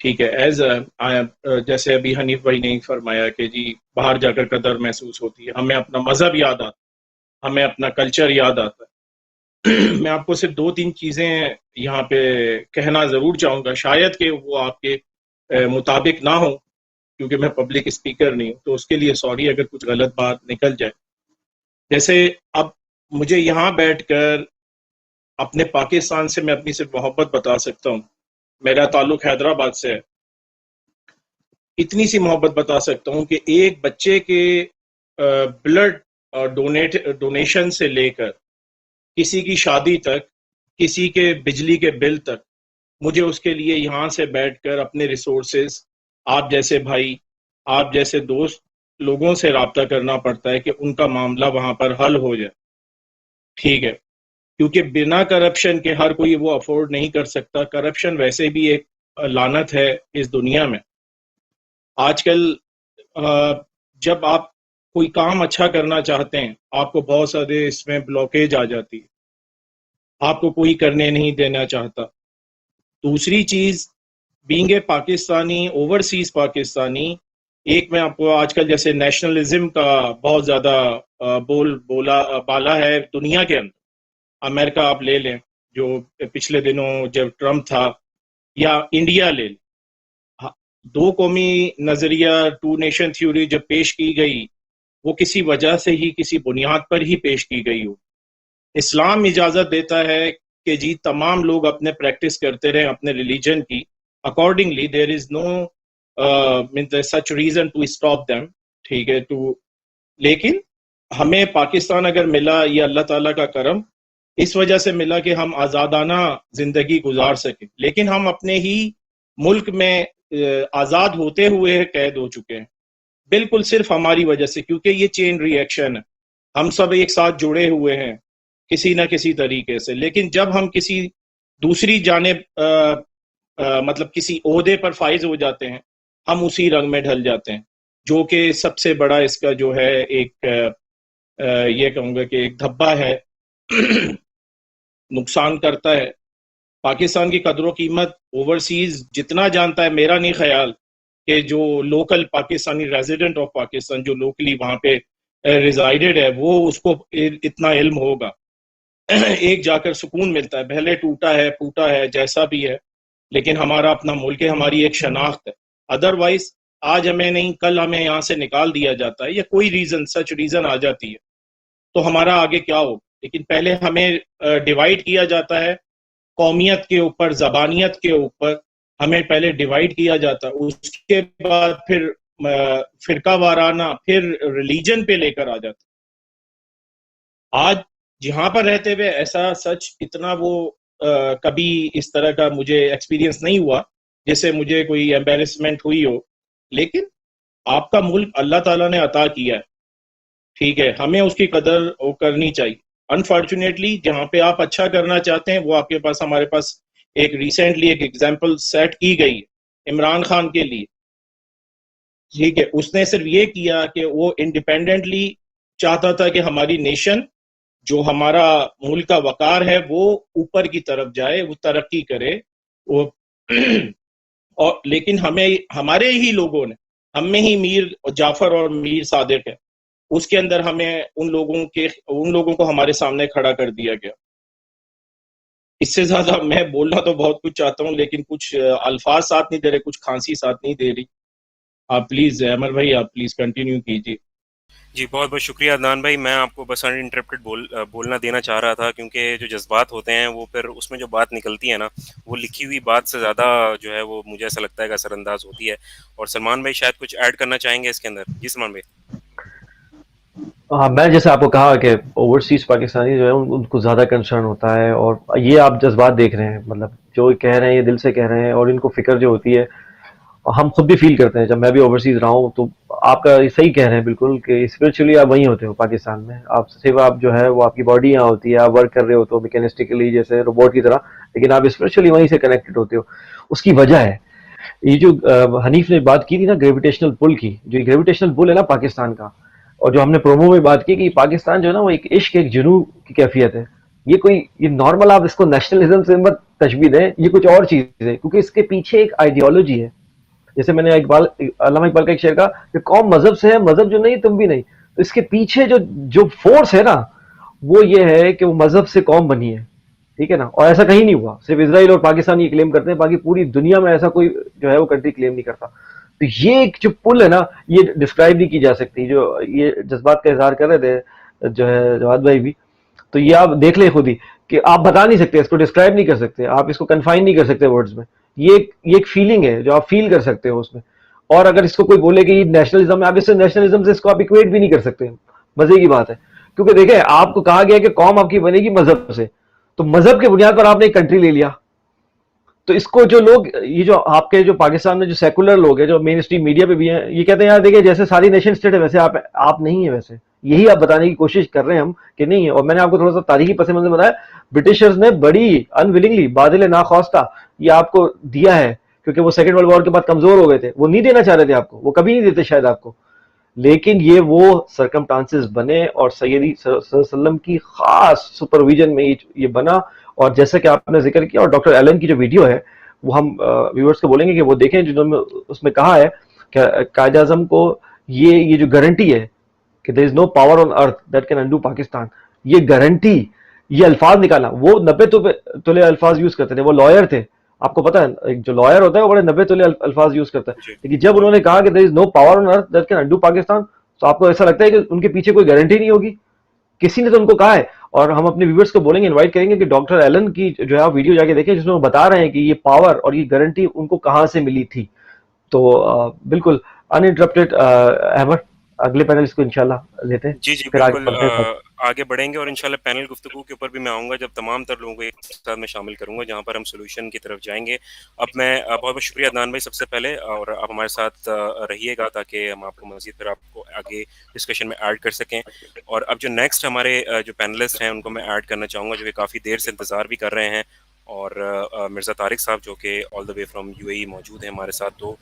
ٹھیک ہے، جیسے ابھی حنیف بھائی نے فرمایا کہ جی باہر جا کر قدر محسوس ہوتی ہے، ہمیں اپنا مذہب یاد آتا ہے، ہمیں اپنا کلچر یاد آتا ہے. میں آپ کو صرف 2-3 چیزیں یہاں پہ کہنا ضرور چاہوں گا، شاید کہ وہ آپ کے مطابق نہ ہوں کیونکہ میں پبلک اسپیکر نہیں ہوں، تو اس کے لیے سوری اگر کچھ غلط بات نکل جائے. جیسے اب مجھے یہاں بیٹھ کر اپنے پاکستان سے میں اپنی صرف محبت بتا سکتا ہوں. میرا تعلق حیدرآباد سے ہے. اتنی سی محبت بتا سکتا ہوں کہ ایک بچے کے بلڈ ڈونیشن سے لے کر کسی کی شادی تک، کسی کے بجلی کے بل تک، مجھے اس کے لیے یہاں سے بیٹھ کر اپنے ریسورسز، آپ جیسے بھائی، آپ جیسے دوست لوگوں سے رابطہ کرنا پڑتا ہے کہ ان کا معاملہ وہاں پر حل ہو جائے. ٹھیک ہے، کیونکہ بنا کرپشن کے ہر کوئی وہ افورڈ نہیں کر سکتا. کرپشن ویسے بھی ایک لعنت ہے اس دنیا میں. آج کل جب آپ کوئی کام اچھا کرنا چاہتے ہیں آپ کو بہت سارے اس میں بلاکیج آ جاتی ہے، آپ کو کوئی کرنے نہیں دینا چاہتا. دوسری چیز، being a Pakistani, overseas Pakistani, ایک میں آپ کو آج کل جیسے نیشنلزم کا بہت زیادہ بالا ہے دنیا کے اندر. امریکہ آپ لے لیں جو پچھلے دنوں جب ٹرمپ تھا، یا انڈیا لے لیں، 2 قومی نظریہ، 2 نیشن تھیوری جب پیش کی گئی وہ کسی وجہ سے ہی، کسی بنیاد پر ہی پیش کی گئی ہو. اسلام اجازت دیتا ہے کہ جی تمام لوگ اپنے پریکٹس کرتے رہیں اپنے ریلیجن کی accordingly, there is no such reason to stop them. ٹھیک ہے، لیکن ہمیں پاکستان اگر ملا، یہ اللہ تعالیٰ کا کرم اس وجہ سے ملا کہ ہم آزادانہ زندگی گزار سکیں. لیکن ہم اپنے ہی ملک میں آزاد ہوتے ہوئے قید ہو چکے ہیں، بالکل صرف ہماری وجہ سے، کیونکہ یہ چین ری ایکشن ہے. ہم سب ایک ساتھ جڑے ہوئے ہیں کسی نہ کسی طریقے سے. لیکن جب ہم کسی دوسری جانب مطلب کسی عہدے پر فائز ہو جاتے ہیں، ہم اسی رنگ میں ڈھل جاتے ہیں، جو کہ سب سے بڑا اس کا جو ہے ایک یہ کہوں گا کہ ایک دھبا ہے، نقصان کرتا ہے. پاکستان کی قدر و قیمت اوورسیز جتنا جانتا ہے، میرا نہیں خیال کہ جو local Pakistani resident of Pakistan جو لوکلی وہاں پہ ریزائڈڈ ہے وہ اس کو اتنا علم ہوگا. ایک جا کر سکون ملتا ہے، بھلے ٹوٹا ہے پھوٹا ہے جیسا بھی ہے، لیکن ہمارا اپنا ملک ہے، ہماری ایک شناخت ہے. ادروائز آج ہمیں نہیں، کل ہمیں یہاں سے نکال دیا جاتا ہے یا کوئی ریزن، سچ ریزن آ جاتی ہے، تو ہمارا آگے کیا ہوگا. لیکن پہلے ہمیں ڈیوائیڈ کیا جاتا ہے قومیت کے اوپر، زبانیت کے اوپر ہمیں پہلے ڈیوائیڈ کیا جاتا ہے، اس کے بعد پھر فرقہ وارانہ، پھر ریلیجن پہ لے کر آ جاتا. آج جہاں پر رہتے ہوئے ایسا سچ اتنا وہ کبھی اس طرح کا مجھے ایکسپیرینس نہیں ہوا جیسے مجھے کوئی ایمبیرسمنٹ ہوئی ہو. لیکن آپ کا ملک اللہ تعالیٰ نے عطا کیا ہے، ٹھیک ہے، ہمیں اس کی قدر کرنی چاہیے. انفارچونیٹلی جہاں پہ آپ اچھا کرنا چاہتے ہیں وہ آپ کے پاس، ہمارے پاس ایک ریسنٹلی ایک ایگزامپل سیٹ کی گئی ہے عمران خان کے لیے. ٹھیک ہے، اس نے صرف یہ کیا کہ وہ انڈیپینڈنٹلی چاہتا تھا کہ ہماری نیشن جو ہمارا ملک کا وقار ہے وہ اوپر کی طرف جائے, وہ ترقی کرے. وہ اور لیکن ہمیں ہمارے ہی لوگوں نے, ہم میں ہی میر جعفر اور میر صادق ہے, اس کے اندر ہمیں ان لوگوں کو ہمارے سامنے کھڑا کر دیا گیا. اس سے زیادہ میں بولنا تو بہت کچھ چاہتا ہوں, لیکن کچھ الفاظ ساتھ نہیں دے رہے, کچھ کھانسی ساتھ نہیں دے رہی. آپ پلیز عمر بھائی, آپ پلیز کنٹینیو کیجیے. جی بہت بہت شکریہ عدنان بھائی. میں آپ کو بس ان انٹرپٹڈ بولنا دینا چاہ رہا تھا, کیونکہ جو جذبات ہوتے ہیں وہ پھر اس میں جو بات نکلتی ہے نا, وہ لکھی ہوئی بات سے زیادہ جو ہے وہ مجھے ایسا لگتا ہے کہ اثر انداز ہوتی ہے. اور سلمان بھائی شاید کچھ ایڈ کرنا چاہیں گے اس کے اندر. جی سلمان بھائی. ہاں, میں جیسے آپ کو کہا کہ اوورسیز پاکستانی جو ہے ان کو زیادہ کنسرن ہوتا ہے, اور یہ آپ جذبات دیکھ رہے ہیں, مطلب جو کہہ رہے ہیں یہ دل سے کہہ رہے ہیں, اور ان کو فکر جو ہوتی ہے ہم خود بھی فیل کرتے ہیں. جب میں بھی اوورسیز رہا ہوں تو آپ کا صحیح کہہ رہے ہیں بالکل کہ اسپرچولی آپ وہیں ہوتے ہو پاکستان میں. آپ صرف آپ جو ہے وہ آپ کی باڈی یہاں ہوتی ہے, آپ ورک کر رہے ہوتے ہو میکینسٹکلی جیسے روبوٹ کی طرح, لیکن آپ اسپرچولی وہیں سے کنیکٹڈ ہوتے ہو. اس کی وجہ ہے یہ جو حنیف نے بات کی تھی نا گریویٹیشنل پل کی, جو گریویٹیشنل پل ہے نا پاکستان کا, اور جو ہم نے پرومو میں بات کی کہ پاکستان جو ہے نا وہ ایک عشق, ایک جنون کی کیفیت ہے. یہ نارمل آپ اس کو نیشنلزم سے مت تشبیہ دیں, یہ کچھ اور چیز ہے, کیونکہ اس کے پیچھے ایک آئیڈیالوجی ہے. جیسے میں نے علامہ اقبال کا ایک شعر کہا کہ قوم مذہب سے ہے, مذہب جو نہیں تم بھی نہیں. تو اس کے پیچھے جو فورس ہے نا وہ یہ ہے کہ وہ مذہب سے قوم بنی ہے, ٹھیک ہے نا. اور ایسا کہیں نہیں ہوا, صرف اسرائیل اور پاکستان یہ کلیم کرتے ہیں, باقی پوری دنیا میں ایسا کوئی جو ہے وہ کنٹری کلیم نہیں کرتا. تو یہ ایک جو پل ہے نا, یہ ڈسکرائب نہیں کی جا سکتی. جو یہ جذبات کا اظہار کر رہے تھے جو ہے جواد بھائی بھی, تو یہ آپ دیکھ لیں خود ہی کہ آپ بتا نہیں سکتے, اس کو ڈسکرائب نہیں کر سکتے, آپ اس کو کنفائن نہیں کر سکتے ورڈز میں. یہ ایک فیلنگ ہے جو آپ فیل کر سکتے ہو اس میں. اور اگر اس کو کوئی بولے کہ یہ نیشنلزم ہے, آپ اس سے نیشنلزم سے اس کو آپ اکویٹ بھی نہیں کر سکتے. مزے کی بات ہے, کیونکہ دیکھیں آپ کو کہا گیا کہ قوم آپ کی بنے گی مذہب سے, تو مذہب کے بنیاد پر آپ نے ایک کنٹری لے لیا. تو اس کو جو لوگ, یہ جو آپ کے جو پاکستان میں جو سیکولر لوگ ہیں جو مین اسٹریم میڈیا پہ بھی ہیں, یہ کہتے ہیں یار دیکھیں جیسے ساری نیشن اسٹیٹ ہے ویسے آپ نہیں ہیں. ویسے یہی آپ بتانے کی کوشش کر رہے ہیں ہم کہ نہیں ہے. اور میں نے آپ کو تھوڑا سا تاریخی پس منظر بتایا, برٹشرز نے بڑی انویلنگلی بادل ناخواستہ یہ آپ کو دیا ہے, کیونکہ وہ سیکنڈ ورلڈ وار کے بعد کمزور ہو گئے تھے, وہ نہیں دینا چاہ رہے تھے آپ کو, وہ کبھی نہیں دیتے شاید آپ کو, لیکن یہ وہ سرکمٹانسز بنے اور سیدی صلی اللہ علیہ وسلم کی خاص سپرویژن میں یہ بنا. اور جیسا کہ آپ نے ذکر کیا, اور ڈاکٹر ایلن کی جو ویڈیو ہے وہ ہم ویورز کو بولیں گے کہ وہ دیکھیں, جنہوں نے اس میں کہا ہے کہ قائد اعظم کو یہ جو گارنٹی ہے کہ there is no power on earth that can undo Pakistan, یہ گارنٹی, یہ الفاظ نکالا. وہ 90 تولے الفاظ یوز کرتے تھے, وہ لائر تھے, آپ کو پتا ہے ایک جو لائر ہوتا ہے وہ بڑے 90 تولے الفاظ یوز کرتا ہے. لیکن جب انہوں نے کہا کہ there is no power on earth that can undo Pakistan, تو آپ کو ایسا لگتا ہے کہ ان کے پیچھے کوئی گارنٹی نہیں ہوگی, کسی نے تو ان کو کہا ہے. اور ہم اپنے ویورز کو بولیں گے, انوائٹ کریں گے کہ ڈاکٹر ایلن کی جو ہے آپ ویڈیو جا کے دیکھیں, جس میں وہ بتا رہے ہیں کہ یہ پاور اور یہ گارنٹی ان کو کہاں سے ملی تھی. تو بالکل ان انٹرپٹیڈ. احمد اگلے پینلسٹ کو انشاءاللہ لیتے ہیں, جی پھر آگے بالکل بڑھتے ہیں. آگے بڑھیں گے, اور انشاءاللہ پینل گفتگو کے اوپر بھی میں آؤں گا جب تمام تر لوگوں کو ایک ساتھ میں شامل کروں گا, جہاں پر ہم سولوشن کی طرف جائیں گے. اب میں بہت بہت شکریہ عدنان بھائی سب سے پہلے, اور آپ ہمارے ساتھ رہیے گا تاکہ ہم آپ کو مزید پھر آپ کو آگے ڈسکشن میں ایڈ کر سکیں. اور اب جو نیکسٹ ہمارے جو پینلسٹ ہیں ان کو میں ایڈ کرنا چاہوں گا, جو کہ کافی دیر سے انتظار بھی کر رہے ہیں, اور مرزا طارق صاحب جو کہ آل دا وے فرام UAE موجود ہیں ہمارے ساتھ. تو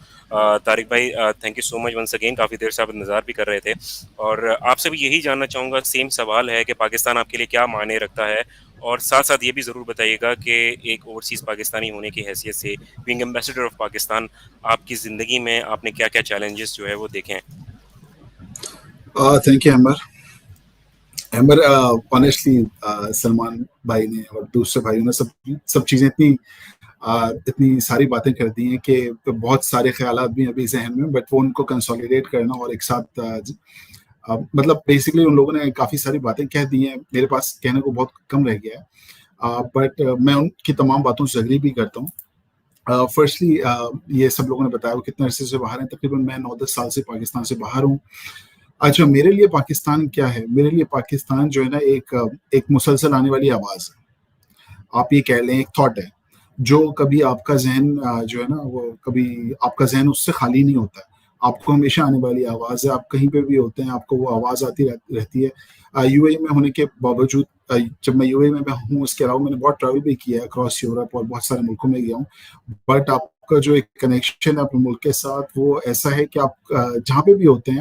طارق بھائی thank you so much once again, کافی دیر سے آپ انتظار بھی کر رہے تھے, اور آپ سے بھی یہی جاننا چاہوں گا, سیم سوال ہے کہ پاکستان آپ کے لیے کیا معنی رکھتا ہے, اور ساتھ ساتھ یہ بھی ضرور بتائیے گا کہ ایک اوورسیز پاکستانی ہونے کی حیثیت سے, بینگ ایمبیسڈر آف پاکستان, آپ کی زندگی میں آپ نے کیا کیا چیلنجز جو ہے وہ دیکھے ہیں. Thank you Amber. Honestly Salman بھائی نے اور دوسرے بھائیوں نے سب چیزیں اتنی ساری باتیں کر دی ہیں کہ بہت سارے خیالات بھی ابھی ذہن میں, بٹ وہ ان کو کنسولیڈیٹ کرنا اور ایک ساتھ مطلب بیسکلی ان لوگوں نے کافی ساری باتیں کہہ دی ہیں, میرے پاس کہنے کو بہت کم رہ گیا ہے, بٹ میں ان کی تمام باتوں سے اگری بھی کرتا ہوں. فرسٹلی یہ سب لوگوں نے بتایا وہ کتنے عرصے سے باہر ہیں, تقریباً میں 9-10 سال سے پاکستان سے باہر ہوں. اچھا, میرے لیے پاکستان کیا ہے؟ میرے لیے پاکستان جو ہے نا ایک مسلسل آنے والی آواز ہے, آپ یہ کہہ لیں ایک تھاٹ ہے, جو کبھی آپ کا ذہن جو ہے نا وہ کبھی آپ کا ذہن اس سے خالی نہیں ہوتا ہے, آپ کو ہمیشہ آنے والی آواز ہے. آپ کہیں پہ بھی ہوتے ہیں آپ کو وہ آواز آتی رہتی ہے. UAE میں ہونے کے باوجود, جب میں UAE میں ہوں, اس کے علاوہ میں نے بہت ٹریول بھی کیا ہے اکراس یورپ اور بہت سارے ملکوں میں گیا ہوں, بٹ آپ کا جو ایک کنیکشن ہے اپنے ملک کے ساتھ وہ ایسا ہے کہ آپ جہاں پہ بھی ہوتے ہیں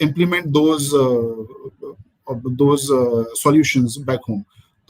implement those solutions back home।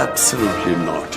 Absolutely not.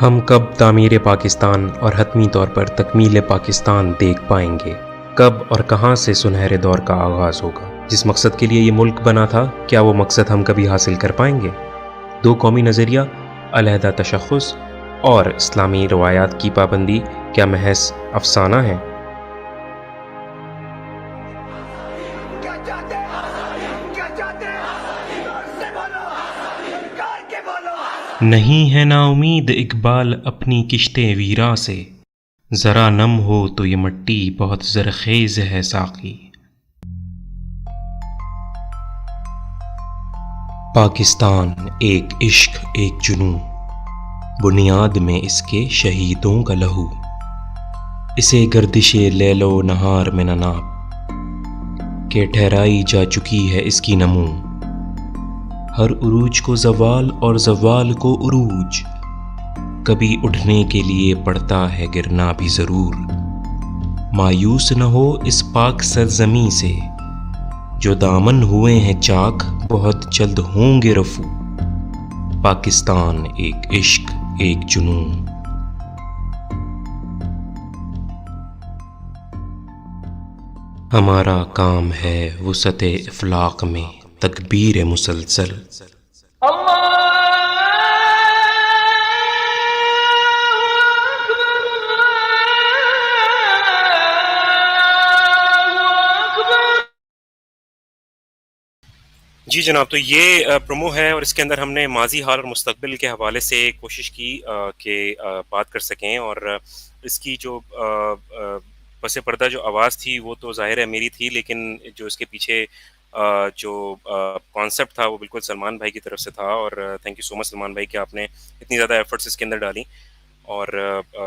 ہم کب تعمیر پاکستان اور حتمی طور پر تکمیل پاکستان دیکھ پائیں گے؟ کب اور کہاں سے سنہرے دور کا آغاز ہوگا؟ جس مقصد کے لیے یہ ملک بنا تھا، کیا وہ مقصد ہم کبھی حاصل کر پائیں گے؟ دو قومی نظریہ، علیحدہ تشخص اور اسلامی روایات کی پابندی کیا محض افسانہ ہے؟ نہیں ہے نا امید اقبال اپنی کشتے ویراں سے، ذرا نم ہو تو یہ مٹی بہت زرخیز ہے ساقی۔ پاکستان ایک عشق ایک جنوں، بنیاد میں اس کے شہیدوں کا لہو، اسے گردش لیل و نہار میں نہ ناپ، کہ ٹھہرائی جا چکی ہے اس کی نمو، ہر عروج کو زوال اور زوال کو عروج، کبھی اٹھنے کے لیے پڑتا ہے گرنا بھی ضرور، مایوس نہ ہو اس پاک سرزمیں سے، جو دامن ہوئے ہیں چاک بہت جلد ہوں گے رفو، پاکستان ایک عشق ایک جنون۔ ہمارا کام ہے وسعت افلاق میں تکبیر مسلسل، جی جناب، تو یہ پرومو ہے اور اس کے اندر ہم نے ماضی، حال اور مستقبل کے حوالے سے کوشش کی کہ بات کر سکیں، اور اس کی جو پس پردہ جو آواز تھی وہ تو ظاہر ہے میری تھی، لیکن جو اس کے پیچھے جو کانسیپٹ تھا وہ بالکل سلمان بھائی کی طرف سے تھا، اور تھینک یو سو مچ سلمان بھائی کہ آپ نے اتنی زیادہ ایفرٹس اس کے اندر ڈالی، اور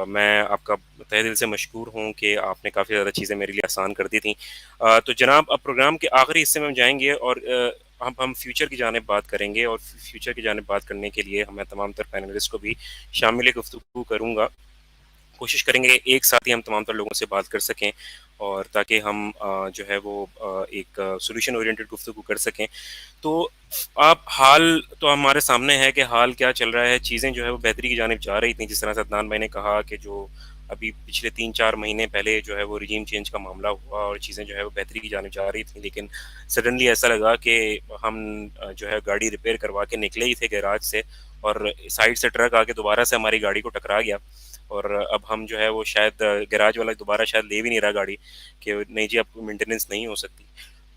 میں آپ کا تہہ دل سے مشکور ہوں کہ آپ نے کافی زیادہ چیزیں میرے لیے آسان کر دی تھیں۔ تو جناب، اب پروگرام کے آخری حصے میں ہم جائیں گے، اور ہم فیوچر کی جانب بات کریں گے، اور فیوچر کی جانب بات کرنے کے لیے میں تمام تر پینلسٹ کو بھی شامل گفتگو کروں گا، کوشش کریں گے کہ ایک ساتھ ہی ہم تمام تر لوگوں سے بات کر سکیں، اور تاکہ ہم جو ہے وہ ایک سولوشن اورینٹڈ گفتگو کر سکیں۔ تو آپ حال تو ہمارے سامنے ہے کہ حال کیا چل رہا ہے، چیزیں جو ہے وہ بہتری کی جانب جا رہی تھیں، جس طرح سے عدنان بھائی نے کہا کہ جو ابھی پچھلے 3-4 مہینے پہلے جو ہے وہ رجیم چینج کا معاملہ ہوا اور چیزیں جو ہے وہ بہتری کی جانب جا رہی تھیں، لیکن سڈنلی ایسا لگا کہ ہم جو ہے گاڑی ریپیئر کروا کے نکلے ہی تھے گیراج سے، اور سائڈ سے ٹرک آ کے دوبارہ سے ہماری گاڑی کو ٹکرا گیا، اور اب ہم جو ہے وہ شاید گیراج والا دوبارہ شاید لے بھی نہیں رہا گاڑی کہ نہیں جی اب مینٹیننس نہیں ہو سکتی،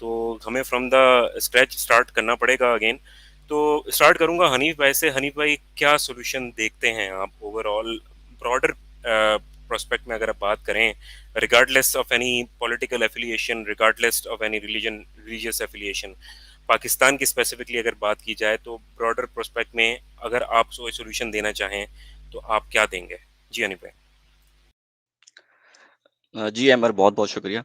تو ہمیں فرام دا اسکریچ اسٹارٹ کرنا پڑے گا اگین۔ تو اسٹارٹ کروں گا حنیف بھائی سے۔ حنیف بھائی، کیا سولوشن دیکھتے ہیں آپ اوور آل براڈر پراسپیکٹ میں اگر آپ بات کریں، regardless of any political affiliation, regardless of any religious affiliation, Pakistan کی اسپیسیفکلی اگر بات کی جائے تو براڈر پراسپیکٹ میں اگر آپ کوئی سولوشن دینا چاہیں تو آپ کیا دیں گے؟ جی حنیف بھائی۔ جی عمر، بہت بہت شکریہ۔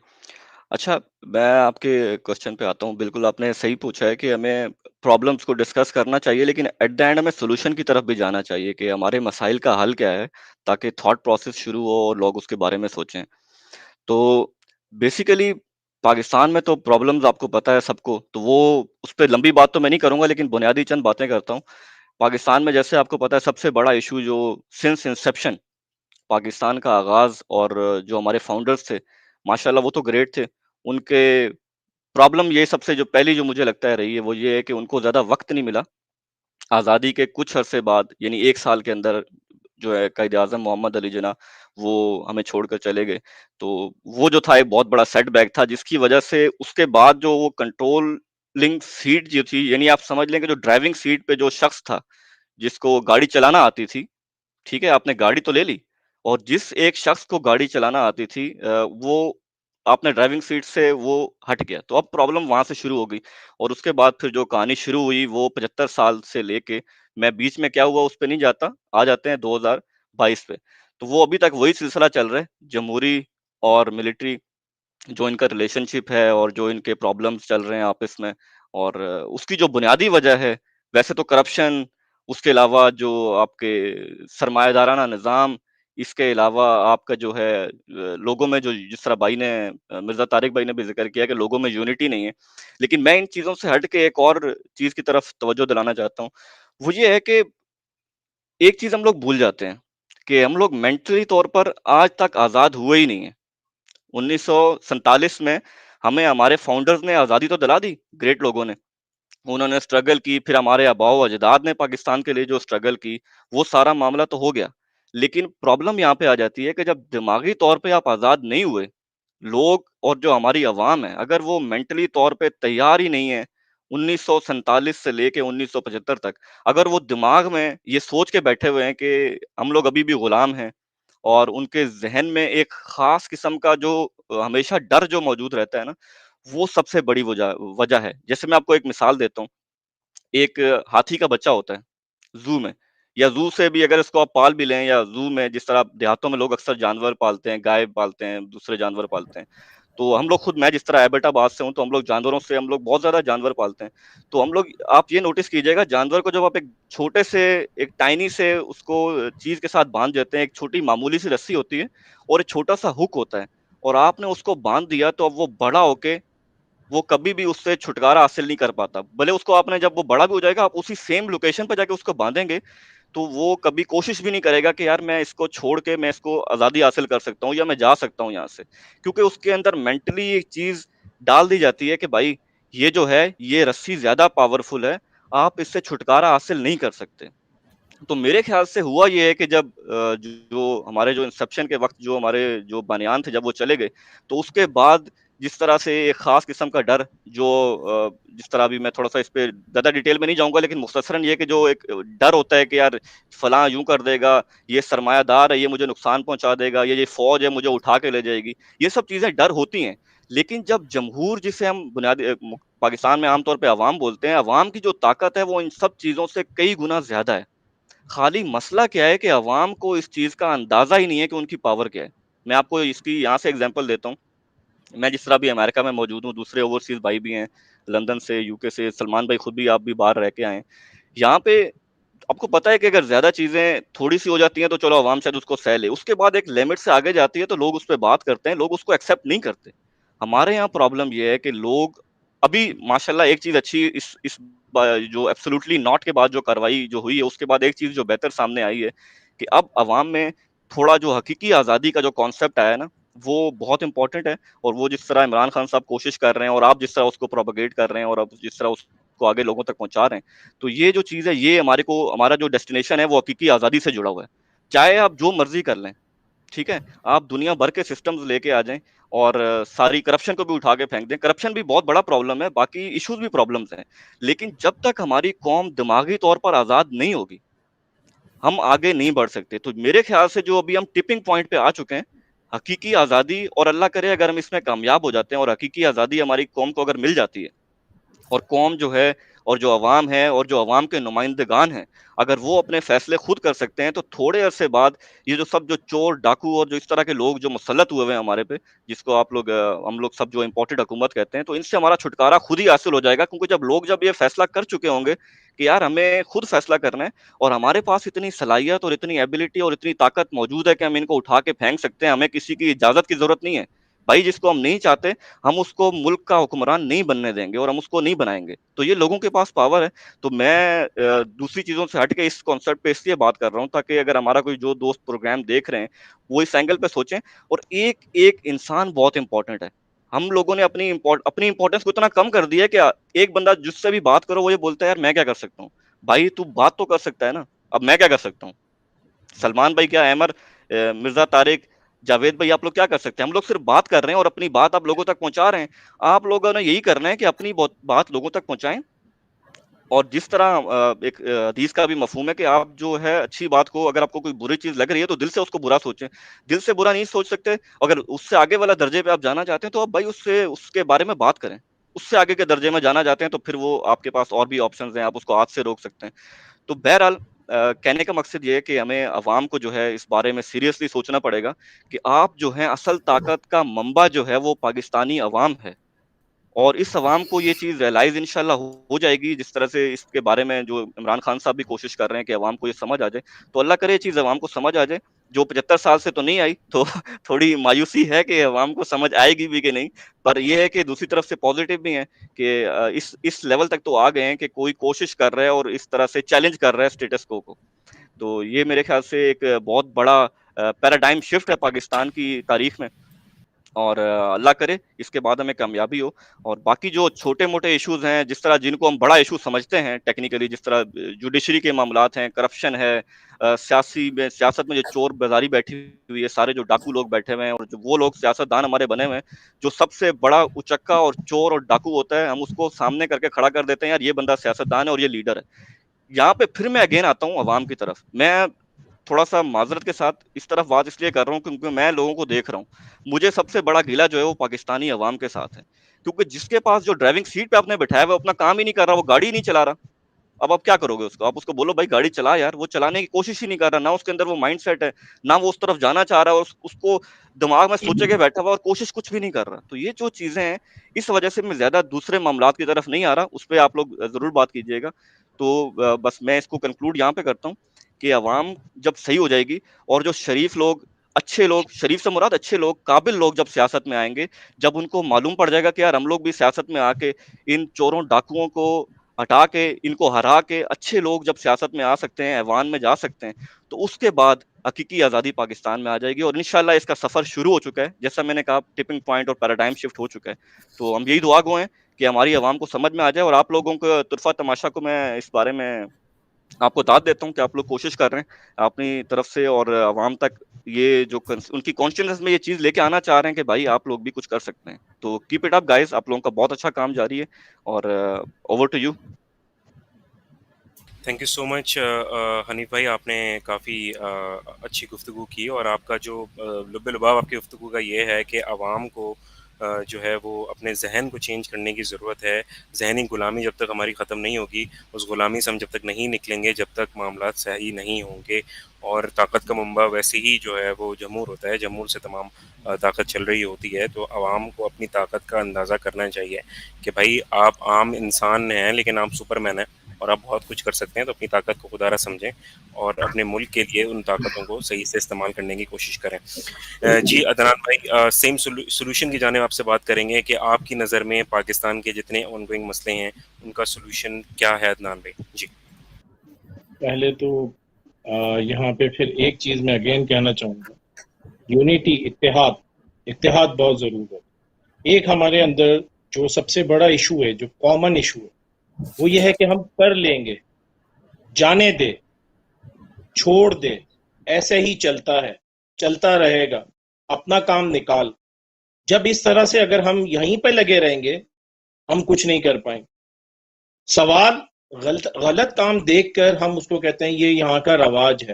اچھا، میں آپ کے کوشچن پہ آتا ہوں۔ بالکل آپ نے صحیح پوچھا ہے کہ ہمیں پرابلمس کو ڈسکس کرنا چاہیے، لیکن ایٹ دا اینڈ ہمیں سولوشن کی طرف بھی جانا چاہیے کہ ہمارے مسائل کا حل کیا ہے، تاکہ تھاٹ پروسیس شروع ہو اور لوگ اس کے بارے میں سوچیں۔ تو بیسیکلی پاکستان میں تو پرابلمز آپ کو پتہ ہے سب کو، تو وہ اس پہ لمبی بات تو میں نہیں کروں گا، لیکن بنیادی چند باتیں کرتا ہوں۔ پاکستان میں جیسے آپ کو پتہ ہے سب سے بڑا ایشو جو سنس انسیپشن پاکستان کا آغاز، اور جو ہمارے فاؤنڈرز تھے ماشاءاللہ وہ تو گریٹ تھے، ان کے پرابلم یہ سب سے جو پہلی جو مجھے لگتا ہے رہی ہے وہ یہ ہے کہ ان کو زیادہ وقت نہیں ملا۔ آزادی کے کچھ عرصے بعد، یعنی 1 سال کے اندر، جو ہے قائد اعظم محمد علی جناح وہ ہمیں چھوڑ کر چلے گئے، تو وہ جو تھا ایک بہت بڑا سیٹ بیک تھا، جس کی وجہ سے اس کے بعد جو وہ کنٹرولنگ سیٹ جو تھی، یعنی آپ سمجھ لیں کہ جو ڈرائیونگ سیٹ پہ جو شخص تھا جس کو گاڑی چلانا آتی تھی، ٹھیک ہے آپ نے گاڑی تو لے لی، اور جس ایک شخص کو گاڑی چلانا آتی تھی وہ آپ نے ڈرائیونگ سیٹ سے وہ ہٹ گیا، تو اب پرابلم وہاں سے شروع ہو گئی، اور اس کے بعد پھر جو کہانی شروع ہوئی وہ 75 سال سے لے کے، میں بیچ میں کیا ہوا اس پہ نہیں جاتا، آ جاتے ہیں 2022 پہ، تو وہ ابھی تک وہی سلسلہ چل رہا ہے، جمہوری اور ملٹری جو ان کا ریلیشن شپ ہے اور جو ان کے پرابلمز چل رہے ہیں آپس میں، اور اس کی جو بنیادی وجہ ہے ویسے تو کرپشن، اس کے علاوہ جو آپ کے سرمایہ دارانہ نظام، اس کے علاوہ آپ کا جو ہے لوگوں میں جو، جس طرح بھائی نے مرزا طارق بھائی نے بھی ذکر کیا کہ لوگوں میں یونٹی نہیں ہے، لیکن میں ان چیزوں سے ہٹ کے ایک اور چیز کی طرف توجہ دلانا چاہتا ہوں، وہ یہ ہے کہ ایک چیز ہم لوگ بھول جاتے ہیں، کہ ہم لوگ مینٹلی طور پر آج تک آزاد ہوئے ہی نہیں ہیں. 1947 میں ہمیں ہمارے فاؤنڈرز نے آزادی تو دلا دی، گریٹ لوگوں نے، انہوں نے اسٹرگل کی، پھر ہمارے آباء و اجداد نے پاکستان کے لیے جو اسٹرگل کی، وہ سارا معاملہ تو ہو گیا. لیکن پرابلم یہاں پہ آ جاتی ہے کہ جب دماغی طور پہ آپ آزاد نہیں ہوئے، لوگ اور جو ہماری عوام ہے اگر وہ مینٹلی طور پہ تیار ہی نہیں ہے 1947 سے لے کے 1975 تک، اگر وہ دماغ میں یہ سوچ کے بیٹھے ہوئے ہیں کہ ہم لوگ ابھی بھی غلام ہیں، اور ان کے ذہن میں ایک خاص قسم کا جو ہمیشہ ڈر جو موجود رہتا ہے نا، وہ سب سے بڑی وجہ ہے. جیسے میں آپ کو ایک مثال دیتا ہوں، ایک ہاتھی کا بچہ ہوتا ہے زو میں، یا زو سے بھی اگر اس کو آپ پال بھی لیں، یا زو میں جس طرح دیہاتوں میں لوگ اکثر جانور پالتے ہیں، گائے پالتے ہیں، دوسرے جانور پالتے ہیں، تو ہم لوگ خود، میں جس طرح ایبٹ آباد سے ہوں، تو ہم لوگ جانوروں سے، ہم لوگ بہت زیادہ جانور پالتے ہیں. تو ہم لوگ، آپ یہ نوٹس کیجئے گا، جانور کو جب آپ ایک چھوٹے سے، ایک ٹائنی سے اس کو چیز کے ساتھ باندھ دیتے ہیں، ایک چھوٹی معمولی سی رسی ہوتی ہے اور ایک چھوٹا سا ہک ہوتا ہے، اور آپ نے اس کو باندھ دیا، تو اب وہ بڑا ہو کے وہ کبھی بھی اس سے چھٹکارا حاصل نہیں کر پاتا. بھلے اس کو آپ نے، جب وہ بڑا بھی ہو جائے گا، آپ اسی سیم لوکیشن پہ جا کے اس کو باندھیں گے، تو وہ کبھی کوشش بھی نہیں کرے گا کہ یار میں اس کو چھوڑ کے میں اس کو آزادی حاصل کر سکتا ہوں، یا میں جا سکتا ہوں یہاں سے، کیونکہ اس کے اندر مینٹلی ایک چیز ڈال دی جاتی ہے کہ بھائی یہ جو ہے، یہ رسی زیادہ پاورفل ہے، آپ اس سے چھٹکارا حاصل نہیں کر سکتے. تو میرے خیال سے ہوا یہ ہے کہ جب جو ہمارے جو انسپشن کے وقت جو ہمارے جو بانیان تھے، جب وہ چلے گئے، تو اس کے بعد جس طرح سے ایک خاص قسم کا ڈر جو جس طرح بھی، میں تھوڑا سا اس پہ زیادہ ڈیٹیل میں نہیں جاؤں گا، لیکن مختصراً یہ کہ جو ایک ڈر ہوتا ہے کہ یار فلاں یوں کر دے گا، یہ سرمایہ دار ہے، یہ مجھے نقصان پہنچا دے گا، یہ فوج ہے مجھے اٹھا کے لے جائے گی، یہ سب چیزیں ڈر ہوتی ہیں. لیکن جب جمہور، جسے ہم بنیادی پاکستان میں عام طور پہ عوام بولتے ہیں، عوام کی جو طاقت ہے وہ ان سب چیزوں سے کئی گنا زیادہ ہے. خالی مسئلہ کیا ہے کہ عوام کو اس چیز کا اندازہ ہی نہیں ہے کہ ان کی پاور کیا ہے. میں آپ کو اس کی یہاں سے اگزامپل دیتا ہوں. میں جس طرح بھی امریکہ میں موجود ہوں، دوسرے اوورسیز بھائی بھی ہیں، لندن سے، یو کے سے، سلمان بھائی خود بھی، آپ بھی باہر رہ کے آئے ہیں. یہاں پہ آپ کو پتا ہے کہ اگر زیادہ چیزیں تھوڑی سی ہو جاتی ہیں تو چلو عوام شاید اس کو سہ لے، اس کے بعد ایک لمٹ سے آگے جاتی ہے تو لوگ اس پہ بات کرتے ہیں، لوگ اس کو ایکسیپٹ نہیں کرتے. ہمارے یہاں پرابلم یہ ہے کہ لوگ ابھی ماشاءاللہ ایک چیز اچھی، اس جو ایبسولوٹلی ناٹ کے بعد جو کاروائی جو ہوئی ہے، اس کے بعد ایک چیز جو بہتر سامنے آئی ہے کہ اب عوام میں تھوڑا جو حقیقی آزادی کا جو کانسیپٹ آیا ہے نا، وہ بہت امپورٹنٹ ہے. اور وہ جس طرح عمران خان صاحب کوشش کر رہے ہیں، اور آپ جس طرح اس کو پروپیگیٹ کر رہے ہیں، اور آپ جس طرح اس کو آگے لوگوں تک پہنچا رہے ہیں، تو یہ جو چیز ہے، یہ ہمارا جو ڈیسٹینیشن ہے وہ حقیقی آزادی سے جڑا ہوا ہے. چاہے آپ جو مرضی کر لیں، ٹھیک ہے، آپ دنیا بھر کے سسٹمز لے کے آ جائیں، اور ساری کرپشن کو بھی اٹھا کے پھینک دیں. کرپشن بھی بہت بڑا پرابلم ہے، باقی ایشوز بھی پرابلمز ہیں، لیکن جب تک ہماری قوم دماغی طور پر آزاد نہیں ہوگی، ہم آگے نہیں بڑھ سکتے. تو میرے خیال سے جو ابھی ہم ٹپنگ پوائنٹ پہ آ چکے ہیں، حقیقی آزادی، اور اللہ کرے اگر ہم اس میں کامیاب ہو جاتے ہیں اور حقیقی آزادی ہماری قوم کو اگر مل جاتی ہے، اور قوم جو ہے، اور جو عوام ہے، اور جو عوام کے نمائندگان ہیں، اگر وہ اپنے فیصلے خود کر سکتے ہیں، تو تھوڑے عرصے بعد یہ جو سب جو چور ڈاکو اور جو اس طرح کے لوگ جو مسلط ہوئے ہیں ہمارے پہ، جس کو آپ لوگ ہم لوگ سب جو امپورٹڈ حکومت کہتے ہیں، تو ان سے ہمارا چھٹکارا خود ہی حاصل ہو جائے گا. کیونکہ جب یہ فیصلہ کر چکے ہوں گے کہ یار ہمیں خود فیصلہ کرنا ہے، اور ہمارے پاس اتنی صلاحیت اور اتنی ایبلٹی اور اتنی طاقت موجود ہے کہ ہم ان کو اٹھا کے پھینک سکتے ہیں، ہمیں کسی کی اجازت کی ضرورت نہیں ہے. بھائی جس کو ہم نہیں چاہتے، ہم اس کو ملک کا حکمران نہیں بننے دیں گے، اور ہم اس کو نہیں بنائیں گے. تو یہ لوگوں کے پاس پاور ہے. تو میں دوسری چیزوں سے ہٹ کے اس کانسیپٹ پہ اس لیے بات کر رہا ہوں تاکہ اگر ہمارا کوئی جو دوست پروگرام دیکھ رہے ہیں وہ اس اینگل پہ سوچیں. اور ایک ایک انسان بہت امپورٹنٹ ہے. ہم لوگوں نے اپنی امپورٹنس کو اتنا کم کر دیا ہے کہ ایک بندہ جس سے بھی بات کرو وہ یہ بولتا ہے یار میں کیا کر سکتا ہوں. بھائی تو بات تو کر سکتا ہے نا، اب میں کیا کر سکتا ہوں؟ سلمان بھائی کیا، احمد، مرزا طارق، جاوید بھائی، آپ لوگ کیا کر سکتے ہیں؟ ہم لوگ صرف بات کر رہے ہیں اور اپنی بات آپ لوگوں تک پہنچا رہے ہیں. آپ لوگوں نے یہی کرنا ہے کہ اپنی بات لوگوں تک پہنچائیں. اور جس طرح ایک حدیث کا بھی مفہوم ہے کہ آپ جو ہے اچھی بات کو، اگر آپ کو کوئی بری چیز لگ رہی ہے تو دل سے اس کو برا سوچیں. دل سے برا نہیں سوچ سکتے، اگر اس سے آگے والا درجے پہ آپ جانا چاہتے ہیں تو آپ بھائی اس کے بارے میں بات کریں. اس سے آگے کے درجے میں جانا چاہتے ہیں تو پھر وہ آپ کے پاس اور بھی آپشنز ہیں، آپ اس کو ہاتھ سے روک سکتے ہیں. تو بہرحال کہنے کا مقصد یہ ہے کہ ہمیں عوام کو جو ہے اس بارے میں سیریسلی سوچنا پڑے گا کہ آپ جو ہیں اصل طاقت کا منبع جو ہے وہ پاکستانی عوام ہے. اور اس عوام کو یہ چیز ریئلائز انشاءاللہ ہو جائے گی، جس طرح سے اس کے بارے میں جو عمران خان صاحب بھی کوشش کر رہے ہیں کہ عوام کو یہ سمجھ آ جائے. تو اللہ کرے یہ چیز عوام کو سمجھ آ جائے. جو 75 سال سے تو نہیں آئی، تو تھوڑی مایوسی ہے کہ عوام کو سمجھ آئے گی بھی کہ نہیں. پر یہ ہے کہ دوسری طرف سے پازیٹیو بھی ہیں کہ اس لیول تک تو آ گئے ہیں کہ کوئی کوشش کر رہا ہے اور اس طرح سے چیلنج کر رہا ہے اسٹیٹس کو. تو یہ میرے خیال سے ایک بہت بڑا پیراڈائم شفٹ ہے پاکستان کی تاریخ میں، اور اللہ کرے اس کے بعد ہمیں کامیابی ہو. اور باقی جو چھوٹے موٹے ایشوز ہیں، جس طرح جن کو ہم بڑا ایشو سمجھتے ہیں ٹیکنیکلی، جس طرح جوڈیشری کے معاملات ہیں، کرپشن ہے، سیاست میں جو چور بازاری بیٹھی ہوئی ہے، سارے جو ڈاکو لوگ بیٹھے ہوئے ہیں، اور جو وہ لوگ سیاست دان ہمارے بنے ہوئے ہیں، جو سب سے بڑا اچکا اور چور اور ڈاکو ہوتا ہے، ہم اس کو سامنے کر کے کھڑا کر دیتے ہیں، یار یہ بندہ سیاست دان ہے اور یہ لیڈر ہے. یہاں پہ پھر میں اگین آتا ہوں عوام کی طرف. میں تھوڑا سا معذرت کے ساتھ اس طرف بات اس لیے کر رہا ہوں کیونکہ میں لوگوں کو دیکھ رہا ہوں. مجھے سب سے بڑا گلہ جو ہے وہ پاکستانی عوام کے ساتھ ہے، کیونکہ جس کے پاس جو ڈرائیونگ سیٹ پہ آپ نے بٹھایا ہے وہ اپنا کام ہی نہیں کر رہا، وہ گاڑی ہی نہیں چلا رہا. اب آپ کیا کرو گے اس کو؟ آپ اس کو بولو بھائی گاڑی چلا یار، وہ چلانے کی کوشش ہی نہیں کر رہا، نہ اس کے اندر وہ مائنڈ سیٹ ہے، نہ وہ اس طرف جانا چاہ رہا ہے، اور اس کو دماغ میں سوچے کے بیٹھا ہوا اور کوشش کچھ بھی نہیں کر رہا. تو یہ جو چیزیں ہیں، اس وجہ سے میں زیادہ دوسرے معاملات کی طرف نہیں آ رہا، اس پہ آپ لوگ ضرور بات کیجیے گا. تو بس میں اس کو کنکلوڈ یہاں پہ کرتا ہوں کہ عوام جب صحیح ہو جائے گی، اور جو شریف لوگ، اچھے لوگ، شریف سے مراد اچھے لوگ، قابل لوگ جب سیاست میں آئیں گے، جب ان کو معلوم پڑ جائے گا کہ یار ہم لوگ بھی سیاست میں آ کے ان چوروں ڈاکوؤں کو ہٹا کے، ان کو ہرا کے، اچھے لوگ جب سیاست میں آ سکتے ہیں، ایوان میں جا سکتے ہیں، تو اس کے بعد حقیقی آزادی پاکستان میں آ جائے گی. اور انشاءاللہ اس کا سفر شروع ہو چکا ہے، جیسا میں نے کہا ٹپنگ پوائنٹ اور پیراڈائم شفٹ ہو چکا ہے. تو ہم یہی دعا گو ہیں کہ ہماری عوام کو سمجھ میں آ جائے. اور آپ لوگوں کو طرفہ تماشا کو میں اس بارے میں آپ کو داد دیتا ہوں کہ آپ لوگ کوشش کر رہے ہیں اپنی طرف سے، اور عوام تک یہ جو ان کی کانشیسنس میں یہ چیز لے کے آنا چاہ رہے ہیں کہ بھائی آپ لوگ بھی کچھ کر سکتے ہیں. تو کیپ اٹ اپ گائز، آپ لوگوں کا بہت اچھا کام جاری ہے. اور over to you. Thank you so much Hanif بھائی، آپ نے کافی اچھی گفتگو کی، اور آپ کا جو لب لباب آپ کی گفتگو کا یہ ہے کہ عوام کو جو ہے وہ اپنے ذہن کو چینج کرنے کی ضرورت ہے. ذہنی غلامی جب تک ہماری ختم نہیں ہوگی، اس غلامی سے ہم جب تک نہیں نکلیں گے، جب تک معاملات صحیح نہیں ہوں گے. اور طاقت کا منبع ویسے ہی جو ہے وہ جمہور ہوتا ہے، جمہور سے تمام طاقت چل رہی ہوتی ہے. تو عوام کو اپنی طاقت کا اندازہ کرنا چاہیے کہ بھائی آپ عام انسان ہیں لیکن آپ سپر مین ہیں، اور آپ بہت کچھ کر سکتے ہیں. تو اپنی طاقت کو خدا را سمجھیں اور اپنے ملک کے لیے ان طاقتوں کو صحیح سے استعمال کرنے کی کوشش کریں. جی عدنان بھائی، سیم سولوشن کی جانب آپ سے بات کریں گے کہ آپ کی نظر میں پاکستان کے جتنے آن گوئنگ مسئلے ہیں ان کا سولوشن کیا ہے عدنان بھائی؟ جی پہلے تو یہاں پہ پھر ایک چیز میں اگین کہنا چاہوں گا، یونیٹی، اتحاد بہت ضرور ہے. ایک ہمارے اندر جو سب سے بڑا ایشو ہے، جو کامن ایشو ہے، وہ یہ ہے کہ ہم کر لیں گے، جانے دے، چھوڑ دے، ایسے ہی چلتا ہے، چلتا رہے گا، اپنا کام نکال. جب اس طرح سے اگر ہم یہیں پہ لگے رہیں گے، ہم کچھ نہیں کر پائیں. سوال غلط کام دیکھ کر ہم اس کو کہتے ہیں یہ یہاں کا رواج ہے.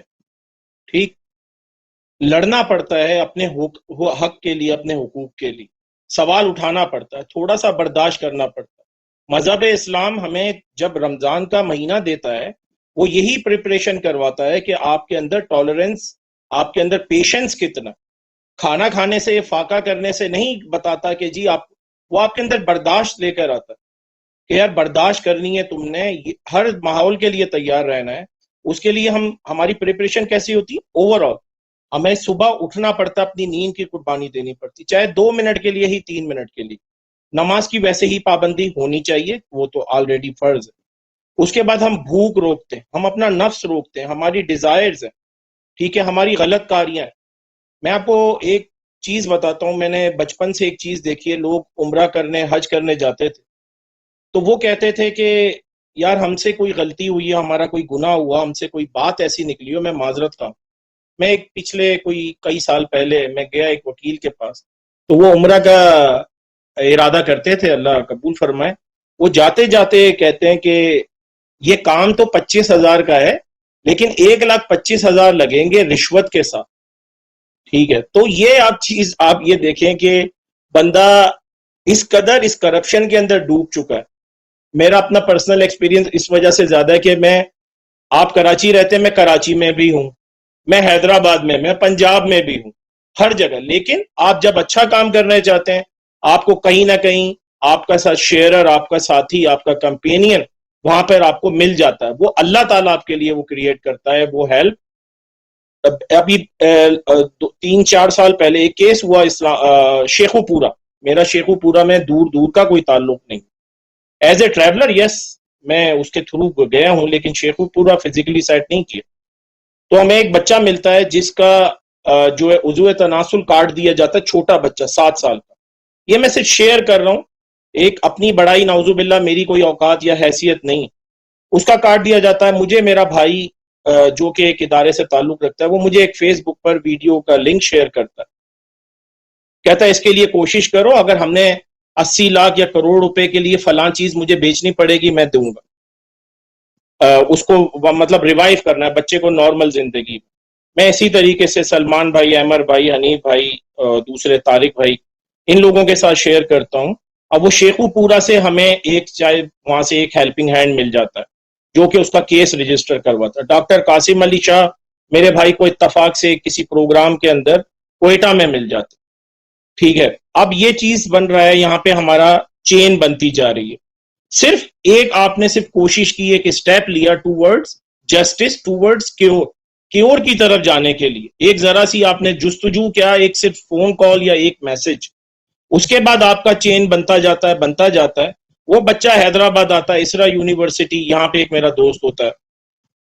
ٹھیک، لڑنا پڑتا ہے اپنے حق کے لیے، اپنے حقوق کے لیے سوال اٹھانا پڑتا ہے، تھوڑا سا برداشت کرنا پڑتا ہے. مذہب اسلام ہمیں جب رمضان کا مہینہ دیتا ہے، وہ یہی پریپریشن کرواتا ہے کہ آپ کے اندر ٹالرنس، آپ کے اندر پیشنس کتنا. کھانا کھانے سے، فاقہ کرنے سے نہیں بتاتا کہ جی وہ آپ کے اندر برداشت لے کر آتا ہے کہ یار برداشت کرنی ہے تم نے، ہر ماحول کے لیے تیار رہنا ہے. اس کے لیے ہماری پریپریشن کیسی ہوتی ہے؟ اوور آل ہمیں صبح اٹھنا پڑتا، اپنی نیند کی قربانی دینی پڑتی، چاہے 2 منٹ کے لیے ہی، 3 منٹ کے لیے. نماز کی ویسے ہی پابندی ہونی چاہیے، وہ تو آلریڈی فرض ہے. اس کے بعد ہم بھوک روکتے ہیں، ہم اپنا نفس روکتے ہیں، ہماری ڈیزائرز ہیں، ٹھیک ہے، ہماری غلط کاریاں ہیں. میں آپ کو ایک چیز بتاتا ہوں، میں نے بچپن سے ایک چیز دیکھی ہے. لوگ عمرہ کرنے، حج کرنے جاتے تھے تو وہ کہتے تھے کہ یار ہم سے کوئی غلطی ہوئی ہے، ہمارا کوئی گناہ ہوا، ہم سے کوئی بات ایسی نکلی ہو، میں معذرت کا. میں ایک پچھلے کئی سال پہلے میں گیا ایک وکیل کے پاس، تو وہ عمرہ کا ارادہ کرتے تھے، اللہ قبول فرمائے. وہ جاتے جاتے کہتے ہیں کہ یہ کام تو 25,000 کا ہے لیکن 1,25,000 لگیں گے رشوت کے ساتھ. ٹھیک ہے، تو یہ آپ یہ دیکھیں کہ بندہ اس قدر اس کرپشن کے اندر ڈوب چکا ہے. میرا اپنا پرسنل ایکسپیرینس اس وجہ سے زیادہ ہے کہ آپ کراچی رہتے ہیں، میں کراچی میں بھی ہوں، میں حیدرآباد میں پنجاب میں بھی ہوں، ہر جگہ. لیکن آپ جب اچھا کام کرنا چاہتے ہیں، آپ کو کہیں نہ کہیں آپ کا ساتھ شیئرر، آپ کا ساتھی، آپ کا کمپینین وہاں پر آپ کو مل جاتا ہے. وہ اللہ تعالیٰ آپ کے لیے وہ کریٹ کرتا ہے وہ ہیلپ. ابھی 3-4 سال پہلے ایک کیس ہوا شیخو پورا. میرا شیخو پورا میں دور کا کوئی تعلق نہیں. ایز اے ٹریولر یس میں اس کے تھرو گیا ہوں، لیکن شیخو پورا فزیکلی سائٹ نہیں کیا. تو ہمیں ایک بچہ ملتا ہے جس کا جو ہے عضو تناسل کاٹ دیا جاتا ہے, چھوٹا بچہ 7 سال کا. یہ میں صرف شیئر کر رہا ہوں, ایک اپنی بڑائی نعوذ باللہ میری کوئی اوقات یا حیثیت نہیں, اس کا کاٹ دیا جاتا ہے. مجھے میرا بھائی جو کہ ایک ادارے سے تعلق رکھتا ہے, وہ مجھے ایک فیس بک پر ویڈیو کا لنک شیئر کرتا ہے, کہتا ہے اس کے لیے کوشش کرو, اگر ہم نے 80 لاکھ یا کروڑ روپے کے لیے فلاں چیز مجھے بیچنی پڑے گی, میں دوں گا. اس کو مطلب ریوائیو کرنا ہے بچے کو نارمل زندگی. میں اسی طریقے سے سلمان بھائی, عمر بھائی, حنیف بھائی, دوسرے طارق بھائی, ان لوگوں کے ساتھ شیئر کرتا ہوں. اب وہ شیخو پورا سے ہمیں ایک چاہے وہاں سے ایک ہیلپنگ ہینڈ مل جاتا ہے جو کہ اس کا کیس رجسٹر کرواتا ہے. ڈاکٹر قاسم علی شاہ میرے بھائی کو اتفاق سے کسی پروگرام کے اندر کوئٹہ میں مل جاتا. ٹھیک ہے, اب یہ چیز بن رہا ہے, یہاں پہ ہمارا چین بنتی جا رہی ہے. صرف ایک آپ نے صرف کوشش کی, ایک اسٹیپ لیا ٹوورڈز جسٹس, ٹوورڈز کیور کی طرف جانے کے لیے. ایک ذرا سی آپ نے جستجو کیا, ایک صرف فون کال یا ایک میسج, اس کے بعد آپ کا چین بنتا جاتا ہے. وہ بچہ حیدرآباد آتا ہے, اسرا یونیورسٹی, یہاں پہ ایک میرا دوست ہوتا ہے,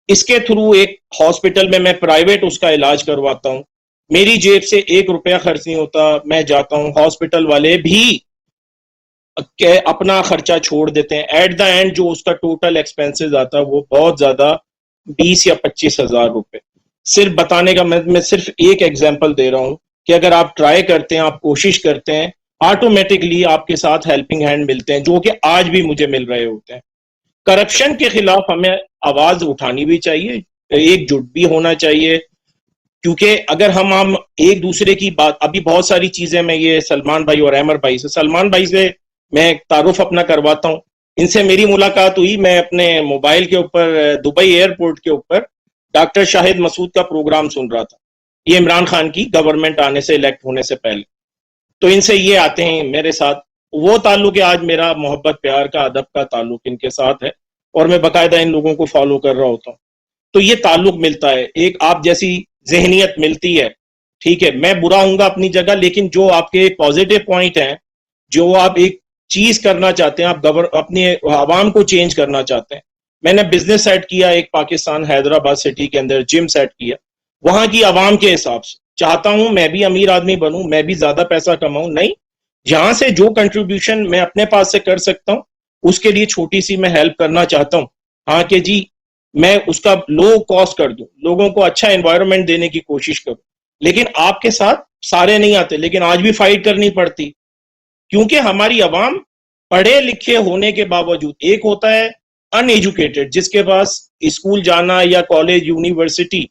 اس کے تھرو ایک ہاسپٹل میں پرائیویٹ اس کا علاج کرواتا ہوں. میری جیب سے 1 روپیہ خرچ نہیں ہوتا, میں جاتا ہوں, ہاسپٹل والے بھی اپنا خرچہ چھوڑ دیتے ہیں. ایٹ دا اینڈ جو اس کا ٹوٹل ایکسپینسز آتا ہے وہ بہت زیادہ 20 یا 25 ہزار روپے. صرف بتانے کا میں صرف ایک ایگزامپل دے رہا ہوں کہ اگر آپ ٹرائی کرتے ہیں, آپ کوشش کرتے ہیں, آٹومیٹکلی آپ کے ساتھ ہیلپنگ ہینڈ ملتے ہیں, جو کہ آج بھی مجھے مل رہے ہوتے ہیں. کرپشن کے خلاف ہمیں آواز اٹھانی بھی چاہیے, ایک جٹ بھی ہونا چاہیے, کیونکہ اگر ہم ایک دوسرے کی بات, ابھی بہت ساری چیزیں میں یہ سلمان بھائی اور عمر بھائی سے, سلمان بھائی سے میں تعارف اپنا کرواتا ہوں. ان سے میری ملاقات ہوئی, میں اپنے موبائل کے اوپر دبئی ایئرپورٹ کے اوپر ڈاکٹر شاہد مسعود کا پروگرام سن رہا تھا, یہ عمران خان کی گورنمنٹ آنے سے, الیکٹ ہونے سے پہلے. تو ان سے یہ آتے ہیں میرے ساتھ, وہ تعلق ہے آج میرا محبت پیار کا, ادب کا تعلق ان کے ساتھ ہے, اور میں باقاعدہ ان لوگوں کو فالو کر رہا ہوتا ہوں. تو یہ تعلق ملتا ہے, ایک آپ جیسی ذہنیت ملتی ہے. ٹھیک ہے, میں برا ہوں گا اپنی جگہ, لیکن جو آپ کے پازیٹیو پوائنٹ ہیں, جو آپ ایک چیز کرنا چاہتے ہیں, آپ اپنے عوام کو چینج کرنا چاہتے ہیں. میں نے بزنس سیٹ کیا ایک پاکستان حیدرآباد سٹی کے اندر, جم سیٹ کیا, وہاں کی عوام کے حساب سے چاہتا ہوں میں بھی امیر آدمی بنوں, میں بھی زیادہ پیسہ کماؤں. نہیں, جہاں سے جو کنٹریبیوشن میں اپنے پاس سے کر سکتا ہوں اس کے لیے چھوٹی سی میں ہیلپ کرنا چاہتا ہوں. ہاں کہ جی میں اس کا لو کاسٹ کر دوں, لوگوں کو اچھا انوائرمنٹ دینے کی کوشش کروں. لیکن آپ کے ساتھ سارے نہیں آتے, لیکن آج بھی فائٹ کرنی پڑتی, کیونکہ ہماری عوام پڑھے لکھے ہونے کے باوجود, ایک ہوتا ہے ان ایجوکیٹڈ جس کے پاس اسکول جانا یا کالج یونیورسٹی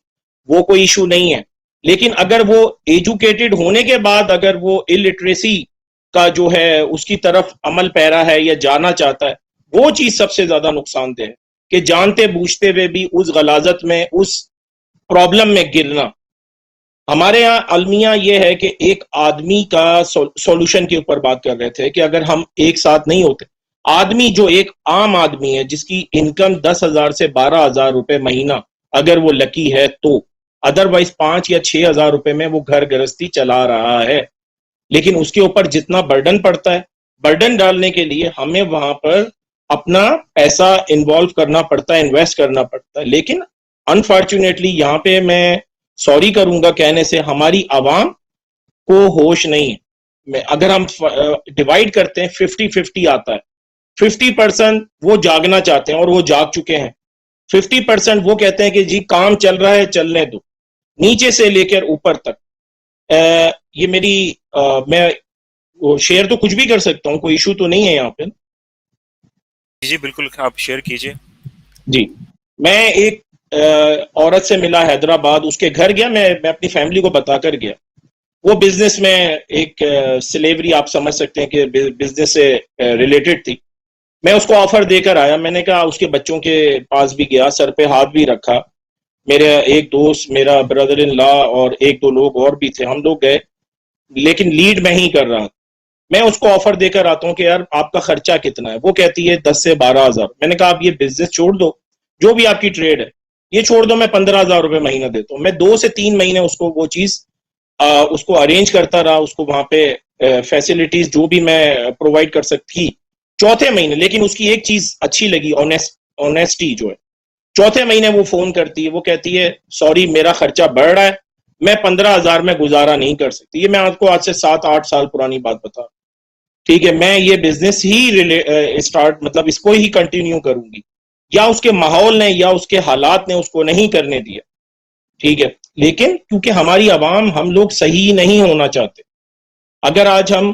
وہ کوئی ایشو نہیں ہے, لیکن اگر وہ ایجوکیٹڈ ہونے کے بعد اگر وہ الٹریسی کا جو ہے اس کی طرف عمل پیرا ہے یا جانا چاہتا ہے, وہ چیز سب سے زیادہ نقصان دہ ہے کہ جانتے بوجھتے ہوئے بھی اس غلاظت میں, اس پرابلم میں گرنا. ہمارے یہاں المیہ یہ ہے کہ ایک آدمی کا سولوشن کے اوپر بات کر رہے تھے کہ اگر ہم ایک ساتھ نہیں ہوتے, آدمی جو ایک عام آدمی ہے جس کی انکم 10,000 سے 12,000 روپے مہینہ اگر وہ لکی ہے تو, ادروائز 5 یا 6,000 روپے میں وہ گھر گرستی چلا رہا ہے, لیکن اس کے اوپر جتنا برڈن پڑتا ہے, برڈن ڈالنے کے لیے ہمیں وہاں پر اپنا پیسہ انوالو کرنا پڑتا ہے, انویسٹ کرنا پڑتا ہے. لیکن انفارچونیٹلی یہاں پہ میں سوری کروں گا کہنے سے, ہماری عوام کو ہوش نہیں ہے. اگر ہم ڈیوائیڈ کرتے ہیں 50-50 آتا ہے, 50% وہ جاگنا چاہتے ہیں اور وہ جاگ چکے ہیں, 50% وہ کہتے ہیں کہ جی کام چل رہا ہے چلنے دو, نیچے سے لے کر اوپر تک. یہ میری میں شیئر تو کچھ بھی کر سکتا ہوں, کوئی ایشو تو نہیں ہے یہاں پہ. جی بالکل, آپ شیئر کیجئے. جی, میں ایک عورت سے ملا حیدرآباد, اس کے گھر گیا, میں اپنی فیملی کو بتا کر گیا. وہ بزنس میں ایک سلیوری آپ سمجھ سکتے ہیں کہ بزنس سے ریلیٹڈ تھی. میں اس کو آفر دے کر آیا, میں نے کہا اس کے بچوں کے پاس بھی گیا, سر پہ ہاتھ بھی رکھا. میرے ایک دوست, میرا بردر ان لا اور 1-2 لوگ اور بھی تھے, ہم لوگ گئے, لیکن لیڈ میں ہی کر رہا. میں اس کو آفر دے کر آتا ہوں کہ یار آپ کا خرچہ کتنا ہے, وہ کہتی ہے 10 سے 12,000. میں نے کہا آپ یہ بزنس چھوڑ دو, جو بھی آپ کی ٹریڈ ہے یہ چھوڑ دو, میں 15,000 روپے مہینہ دیتا ہوں. میں 2 سے 3 مہینے اس کو وہ چیز اس کو ارینج کرتا رہا, اس کو وہاں پہ فیسلٹیز جو بھی میں پرووائڈ کر سکتی. 4تھے مہینے لیکن اس کی ایک چیز اچھی لگی, آنیسٹی جو ہے. چوتھے مہینے وہ فون کرتی ہے, وہ کہتی ہے سوری میرا خرچہ بڑھ رہا ہے, میں 15,000 میں گزارا نہیں کر سکتی. یہ میں آپ کو آج سے 7-8 سال پرانی بات بتا رہا ہوں, ٹھیک ہے. میں یہ بزنس ہی اسٹارٹ مطلب اس کو ہی کنٹینیو کروں گی, یا اس کے ماحول نے یا اس کے حالات نے اس کو نہیں کرنے دیا, ٹھیک ہے. لیکن کیونکہ ہماری عوام, ہم لوگ صحیح نہیں ہونا چاہتے. اگر آج ہم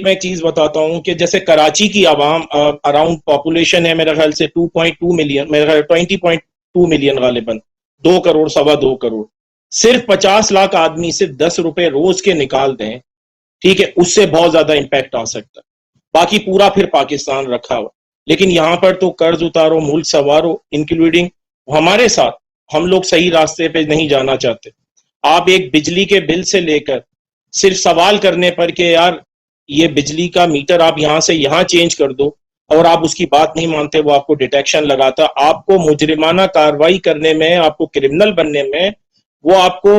میں چیز بتاتا ہوں کہ جیسے کراچی کی عوام اراؤنڈ پاپولیشن ہے میرے خیال سے 2.2 ملین, میرے خیال 20.2 ملین غالباً, 2 کروڑ 2.25 کروڑ. صرف 50 لاکھ آدمی صرف 10 روپے روز کے نکال دیں, ٹھیک ہے, اس سے بہت زیادہ امپیکٹ آ سکتا ہے. باقی پورا پھر پاکستان رکھا ہوا, لیکن یہاں پر تو قرض اتارو, ملک سنوارو, انکلوڈنگ ہمارے ساتھ. ہم لوگ صحیح راستے پہ نہیں جانا چاہتے. آپ ایک بجلی کے بل سے لے کر صرف سوال کرنے پر کہ یار یہ بجلی کا میٹر آپ یہاں سے یہاں چینج کر دو, اور آپ اس کی بات نہیں مانتے, وہ آپ کو ڈیٹیکشن لگاتا. آپ کو مجرمانہ کارروائی کرنے میں, آپ کو کرمنل بننے میں, وہ آپ کو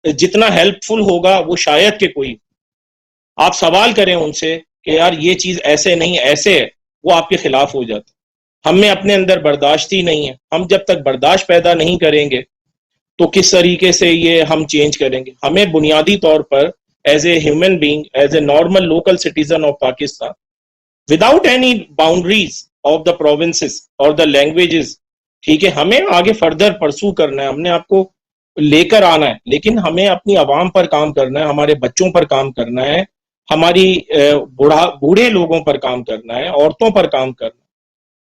جتنا ہیلپ فل ہوگا وہ شاید کہ کوئی. آپ سوال کریں ان سے کہ یار یہ چیز ایسے نہیں ایسے ہے, وہ آپ کے خلاف ہو جاتا. ہم میں اپنے اندر برداشت ہی نہیں ہے. ہم جب تک برداشت پیدا نہیں کریں گے تو کس طریقے سے یہ ہم چینج کریں گے. ہمیں بنیادی طور پر as a human being, as a normal local citizen of Pakistan, without any boundaries of the provinces اور دا لینگویجز, ٹھیک ہے, ہمیں آگے فردر پرسو کرنا ہے, ہم نے آپ کو لے کر آنا ہے. لیکن ہمیں اپنی عوام پر کام کرنا ہے, ہمارے بچوں پر کام کرنا ہے, ہماری بوڑھے لوگوں پر کام کرنا ہے, عورتوں پر کام کرنا ہے.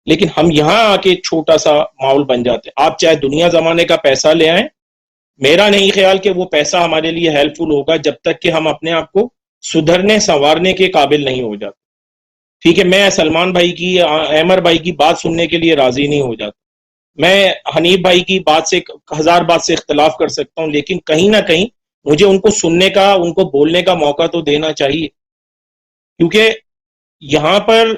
لیکن ہم یہاں آ کے چھوٹا سا ماحول بن جاتے. آپ چاہے دنیا زمانے کا پیسہ لے آئیں, میرا نہیں خیال کہ وہ پیسہ ہمارے لیے ہیلپ فل ہوگا جب تک کہ ہم اپنے آپ کو سدھرنے سنوارنے کے قابل نہیں ہو جاتے. ٹھیک ہے, میں سلمان بھائی کی, احمر بھائی کی بات سننے کے لیے راضی نہیں ہو جاتا. میں حنیف بھائی کی بات سے 1000 بات سے اختلاف کر سکتا ہوں, لیکن کہیں نہ کہیں مجھے ان کو سننے کا, ان کو بولنے کا موقع تو دینا چاہیے. کیونکہ یہاں پر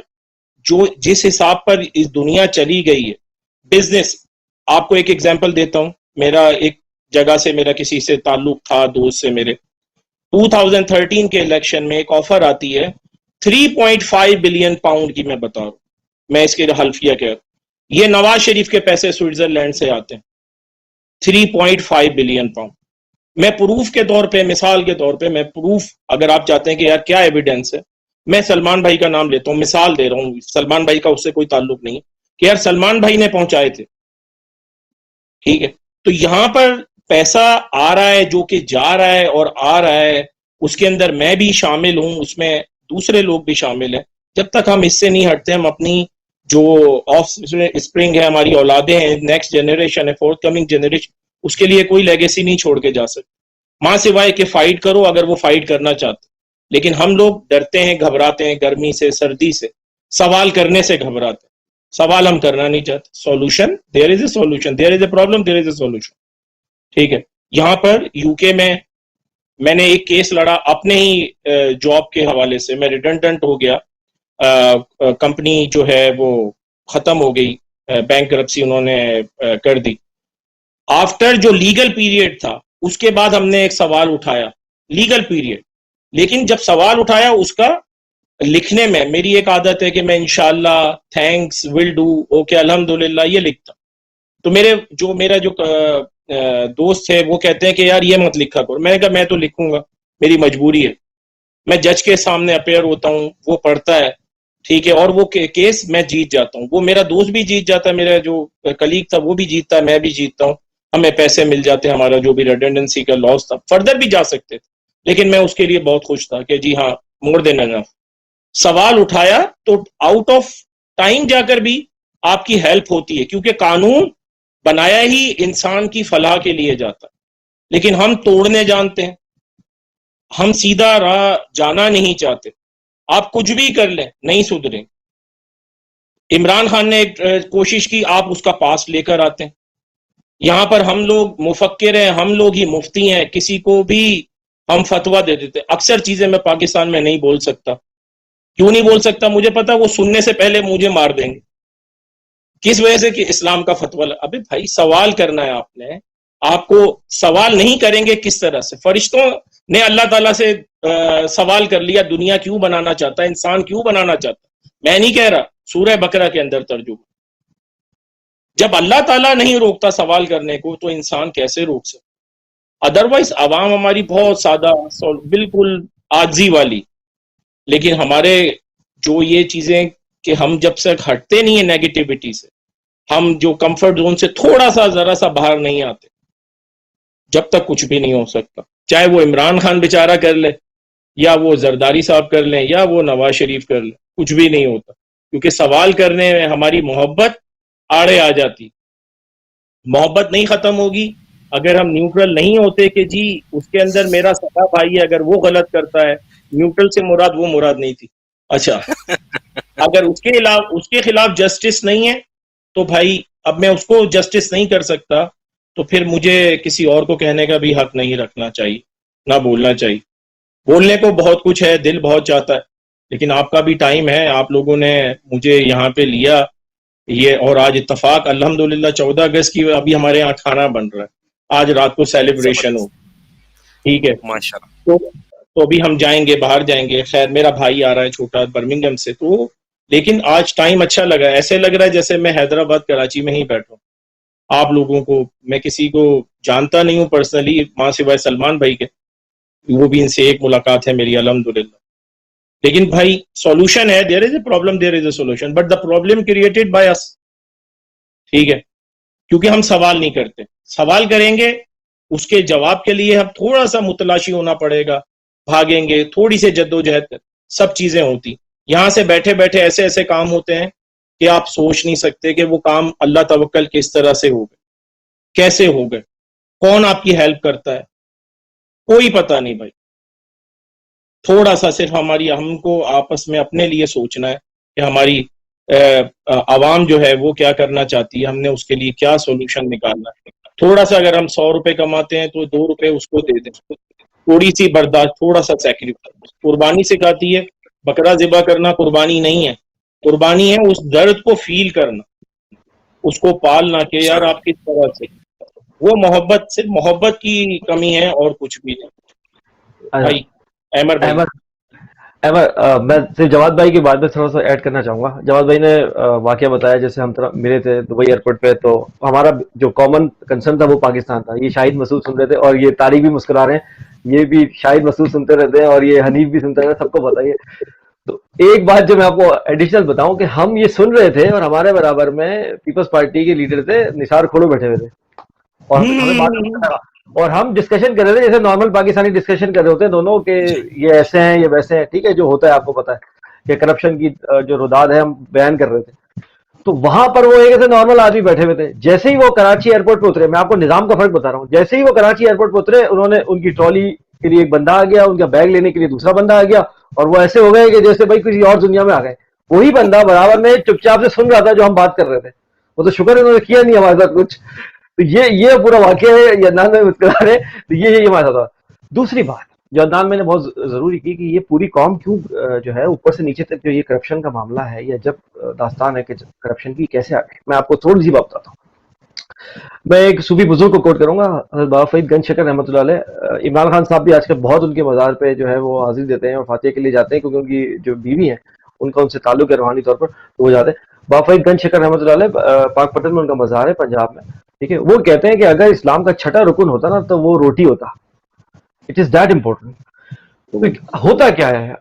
جو جس حساب پر اس دنیا چلی گئی ہے, بزنس, آپ کو ایک ایگزامپل دیتا ہوں. میرا ایک جگہ سے میرا کسی سے تعلق تھا, دوست سے میرے, 2013 کے الیکشن میں ایک آفر آتی ہے 3.5 بلین پاؤنڈ کی, میں بتا رہا ہوں, میں اس کے حلفیہ کہہ رہا ہوں. یہ نواز شریف کے پیسے سوئٹزرلینڈ سے آتے ہیں, 3.5 بلین پاؤنڈ. میں پروف کے طور پہ, مثال کے طور پہ میں پروف, اگر آپ چاہتے ہیں کہ یار کیا ایویڈنس ہے, میں سلمان بھائی کا نام لیتا ہوں, مثال دے رہا ہوں, سلمان بھائی کا اس سے کوئی تعلق نہیں کہ یار سلمان بھائی نے پہنچائے تھے, ٹھیک ہے. تو یہاں پر پیسہ آ رہا ہے جو کہ جا رہا ہے اور آ رہا ہے, اس کے اندر میں بھی شامل ہوں, اس میں دوسرے لوگ بھی شامل ہیں. جب تک ہم اس سے نہیں ہٹتے, ہم اپنی جو آف اسپرنگ ہے, ہماری اولادیں ہیں, نیکسٹ جنریشن ہے, فورتھ کمنگ جنریشن, اس کے لیے کوئی لیگیسی نہیں چھوڑ کے جا سکتے, ماں سوائے کہ فائٹ کرو اگر وہ فائٹ کرنا چاہتے. لیکن ہم لوگ ڈرتے ہیں, گھبراتے ہیں, گرمی سے, سردی سے, سوال کرنے سے گھبراتے ہیں. سوال ہم کرنا نہیں چاہتے. Solution, there is a solution, there is a problem, there is a solution, ٹھیک ہے. یہاں پر یو کے میں نے ایک کیس لڑا اپنے ہی جاب کے حوالے سے. میں ریڈنڈنٹ ہو گیا, کمپنی جو ہے وہ ختم ہو گئی, بینک کرپسی انہوں نے کر دی. آفٹر جو لیگل پیریڈ تھا, اس کے بعد ہم نے ایک سوال اٹھایا, لیگل پیریڈ. لیکن جب سوال اٹھایا اس کا لکھنے میں, میری ایک عادت ہے کہ میں انشاءاللہ, تھینکس, ول ڈو, اوکے, الحمدللہ, یہ لکھتا. تو میرا جو دوست ہے وہ کہتے ہیں کہ یار یہ مت لکھا کرو. میں نے کہا میں تو لکھوں گا, میری مجبوری ہے. میں جج کے سامنے اپیئر ہوتا ہوں, وہ پڑھتا ہے, ٹھیک ہے, اور وہ کیس میں جیت جاتا ہوں. وہ میرا دوست بھی جیت جاتا ہے, میرا جو کلیگ تھا وہ بھی جیتتا ہے, میں بھی جیتتا ہوں, ہمیں پیسے مل جاتے ہیں, ہمارا جو بھی ریڈنڈنسی کا لاس تھا, فردر بھی جا سکتے تھے. لیکن میں اس کے لیے بہت خوش تھا کہ جی ہاں, مور دین انف. سوال اٹھایا تو آؤٹ آف ٹائم جا کر بھی آپ کی ہیلپ ہوتی ہے, کیونکہ قانون بنایا ہی انسان کی فلاح کے لیے جاتا ہے. لیکن ہم توڑنے جانتے ہیں, ہم سیدھا راہ جانا نہیں چاہتے. آپ کچھ بھی کر لیں نہیں سدھریں. عمران خان نے ایک کوشش کی, آپ اس کا پاس لے کر آتے ہیں. یہاں پر ہم لوگ مفکر ہیں, ہم لوگ ہی مفتی ہیں, کسی کو بھی ہم فتویٰ دے دیتے. اکثر چیزیں میں پاکستان میں نہیں بول سکتا. کیوں نہیں بول سکتا؟ مجھے پتا وہ سننے سے پہلے مجھے مار دیں گے. کس وجہ سے؟ کہ اسلام کا فتویٰ. ابے بھائی سوال کرنا ہے آپ نے, آپ کو سوال نہیں کریں گے کس طرح سے؟ فرشتوں نے اللہ تعالیٰ سے سوال کر لیا, دنیا کیوں بنانا چاہتا ہے, انسان کیوں بنانا چاہتا ہے. میں نہیں کہہ رہا, سورہ بقرہ کے اندر ترجمہ. جب اللہ تعالیٰ نہیں روکتا سوال کرنے کو تو انسان کیسے روک سکتا؟ ادروائز عوام ہماری بہت سادہ بالکل عاجزی والی، لیکن ہمارے جو یہ چیزیں کہ ہم جب سے ہٹتے نہیں ہیں نیگیٹیوٹی سے، ہم جو کمفرٹ زون سے تھوڑا سا ذرا سا باہر نہیں آتے، جب تک کچھ بھی نہیں ہو سکتا. چاہے وہ عمران خان بیچارہ کر لے، یا وہ زرداری صاحب کر لیں، یا وہ نواز شریف کر لیں، کچھ بھی نہیں ہوتا. کیونکہ سوال کرنے میں ہماری محبت آڑے آ جاتی. محبت نہیں ختم ہوگی اگر ہم نیوٹرل نہیں ہوتے کہ جی اس کے اندر میرا سگا بھائی ہے، اگر وہ غلط کرتا ہے، نیوٹرل سے مراد وہ مراد نہیں تھی. اچھا اگر اس کے خلاف جسٹس نہیں ہے تو بھائی اب میں اس کو جسٹس نہیں کر سکتا، تو پھر مجھے کسی اور کو کہنے کا بھی حق نہیں رکھنا چاہیے، نہ بولنا چاہیے. بولنے کو بہت کچھ ہے، دل بہت چاہتا ہے، لیکن آپ کا بھی ٹائم ہے. آپ لوگوں نے مجھے یہاں پہ لیا یہ، اور آج اتفاق الحمدللہ 14 اگست کی ابھی ہمارے یہاں کھانا بن رہا ہے، آج رات کو سیلیبریشن ہو. ٹھیک ہے، ماشاءاللہ. تو ابھی ہم جائیں گے، باہر جائیں گے. خیر میرا بھائی آ رہا ہے چھوٹا برمنگھم سے، تو لیکن آج ٹائم اچھا لگا. ایسے لگ رہا ہے جیسے میں حیدرآباد کراچی میں ہی بیٹھا ہوں. آپ لوگوں کو میں کسی کو جانتا نہیں ہوں پرسنلی ماں سوائے سلمان بھائی کے، وہ بھی ان سے ایک ملاقات ہے میری الحمدللہ. لیکن بھائی سولوشن ہے، there is a problem, there is a solution, but the problem created by us. ٹھیک ہے، کیونکہ ہم سوال نہیں کرتے. سوال کریں گے اس کے جواب کے لیے ہم تھوڑا سا متلاشی ہونا پڑے گا، بھاگیں گے، تھوڑی سی جدوجہد، سب چیزیں ہوتی. یہاں سے بیٹھے بیٹھے ایسے ایسے کام ہوتے ہیں کہ آپ سوچ نہیں سکتے کہ وہ کام اللہ توکل کس طرح سے ہو گئے، کیسے ہو گئے، کون آپ کی ہیلپ کرتا ہے، کوئی پتہ نہیں بھائی. تھوڑا سا صرف ہم کو آپس میں اپنے لیے سوچنا ہے کہ ہماری عوام جو ہے وہ کیا کرنا چاہتی ہے، ہم نے اس کے لیے کیا سولوشن نکالنا ہے. تھوڑا سا اگر ہم 100 روپے کماتے ہیں تو 2 روپے اس کو دے دیں، تھوڑی سی برداشت، تھوڑا سا سیکریفائس. قربانی سکھاتی ہے، بکرا ذبح کرنا قربانی نہیں ہے. قربانی ہے اس درد کو فیل کرنا، اس کو پالنا کہ یار آپ کس طرح سے. وہ محبت، صرف محبت کی کمی ہے اور کچھ بھی نہیں. بھائی احمد بھائی، میں صرف جواد بھائی کی بات میں تھوڑا سا ایڈ کرنا چاہوں گا. جواد بھائی نے واقعہ بتایا جیسے ہم ملے تھے دبئی ایئرپورٹ پہ، تو ہمارا جو کامن کنسرن تھا وہ پاکستان تھا. یہ شاہد مسعود سن رہے تھے اور یہ طارق بھی مسکرا رہے ہیں، یہ بھی شاہد مسعود سنتے رہتے ہیں اور یہ حنیف بھی سنتے رہتے ہیں، سب کو بتائیے. تو ایک بات جو میں آپ کو ایڈیشنل بتاؤں کہ ہم یہ سن رہے تھے اور ہمارے برابر میں پیپلز پارٹی کے لیڈر تھے نثار کھوڑو بیٹھے ہوئے تھے، اور ہمیں بات نہیں پتا، اور ہم ڈسکشن کر رہے تھے جیسے نارمل پاکستانی ڈسکشن کر رہے ہوتے ہیں دونوں کہ یہ ایسے ہیں یہ ویسے ہیں. ٹھیک ہے، جو ہوتا ہے آپ کو پتا ہے کہ کرپشن کی جو رداد ہے ہم بیان کر رہے تھے. تو وہاں پر وہ ایک ایسے نارمل آدمی بیٹھے ہوئے تھے. جیسے ہی وہ کراچی ایئرپورٹ پہ اترے، میں آپ کو نظام کا فرق بتا رہا ہوں، جیسے ہی وہ کراچی ایئرپورٹ پہ اترے انہوں نے ان کی ٹرالی کے لیے ایک بندہ آ گیا، ان کا بیگ لینے کے لیے دوسرا بندہ آ گیا، اور وہ ایسے ہو گئے کہ جیسے بھائی کسی اور دنیا میں آ گئے. وہی بندہ برابر میں چپ چاپ سے سن رہا تھا جو ہم بات کر رہے تھے. وہ تو شکر انہوں نے کیا نہیں ہمارے ساتھ کچھ. تو یہ پورا واقعہ ہے. یہ عدنان میں مسکرا رہے، تو یہ ہمارے ساتھ. دوسری بات جو عدنان میں نے بہت ضروری کی کہ یہ پوری قوم کیوں جو ہے اوپر سے نیچے تک جو یہ کرپشن کا معاملہ ہے یا جب داستان ہے کہ کرپشن کی کیسے آ گئی، میں آپ کو تھوڑی سی بات بتاتا ہوں. میں ایک صوفی بزرگ کو کوٹ کروں گا، حضرت بابا فرید گنج شکر رحمۃ اللہ علیہ. عمران خان صاحب بھی آج کل بہت ان کے مزار پہ جو ہے وہ حاضری دیتے ہیں اور فاتحہ کے لیے جاتے ہیں، کیونکہ ان کی جو بیوی ہیں ان کا ان سے تعلق ہے روحانی طور پر، تو وہ جاتے ہیں. بابا فرید گنج شکر رحمۃ اللہ علیہ پاک پٹن میں ان کا مزار ہے پنجاب میں. ٹھیک ہے، وہ کہتے ہیں کہ اگر اسلام کا چھٹا رکن ہوتا نا تو وہ روٹی ہوتا. It is that important. ہوتا کیا ہے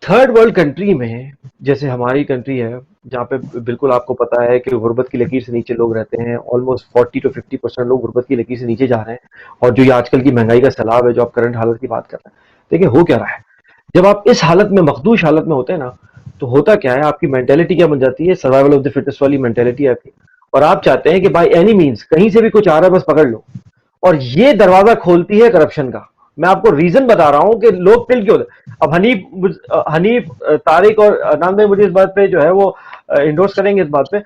تھرڈ ورلڈ کنٹری میں، جیسے ہماری کنٹری ہے جہاں پہ بالکل آپ کو پتا ہے کہ غربت کی لکیر سے نیچے لوگ رہتے ہیں، آلموسٹ 40 to 50% لوگ غربت کی لکیر سے نیچے جا رہے ہیں. اور جو یہ آج کل کی مہنگائی کا سیلاب ہے جو آپ کرنٹ حالت کی بات کر رہے ہیں، دیکھیں ہو کیا رہا ہے. جب آپ اس حالت میں مخدوش حالت میں ہوتے ہیں نا، تو ہوتا کیا ہے، آپ کی مینٹیلٹی کیا بن جاتی ہے، سروائیول آف دی فٹنس والی مینٹیلٹی ہے آپ کی، اور آپ چاہتے ہیں کہ بائی اینی مینز کہیں سے بھی کچھ آ رہا ہے بس پکڑ لو. اور یہ دروازہ کھولتی ہے کرپشن کا. میں آپ کو ریزن بتا رہا ہوں کہ لوگ ٹل کیوں ہوتے. اب حنیف طارق اور عدنان بھائی مجھے اس بات پہ جو ہے وہ انڈورس کریں گے اس بات پہ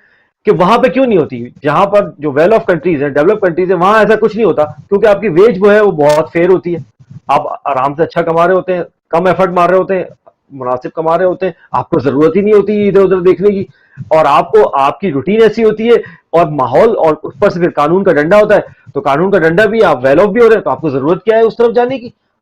کہ وہاں پہ کیوں نہیں ہوتی. جہاں پر جو ویل آف کنٹریز ہیں، ڈیولپ کنٹریز ہیں، وہاں ایسا کچھ نہیں ہوتا، کیونکہ آپ کی ویج جو ہے وہ بہت فیئر ہوتی ہے. آپ آرام سے اچھا کما رہے ہوتے ہیں، کم ایفرٹ مار رہے ہوتے ہیں، مناسب کما رہے ہوتے ہیں، آپ کو ضرورت ہی نہیں ہوتی ادھر ادھر دیکھنے کی، اور آپ کو آپ کی روٹین ایسی ہوتی ہے اور ماحول، اور اوپر سے پھر قانون کا ڈنڈا ہوتا ہے. تو قانون کا ڈنڈا بھی آپ ویل آف بھی ہو رہے ہیں، تو آپ کو ضرورت کیا ہے اس طرف جانے کی.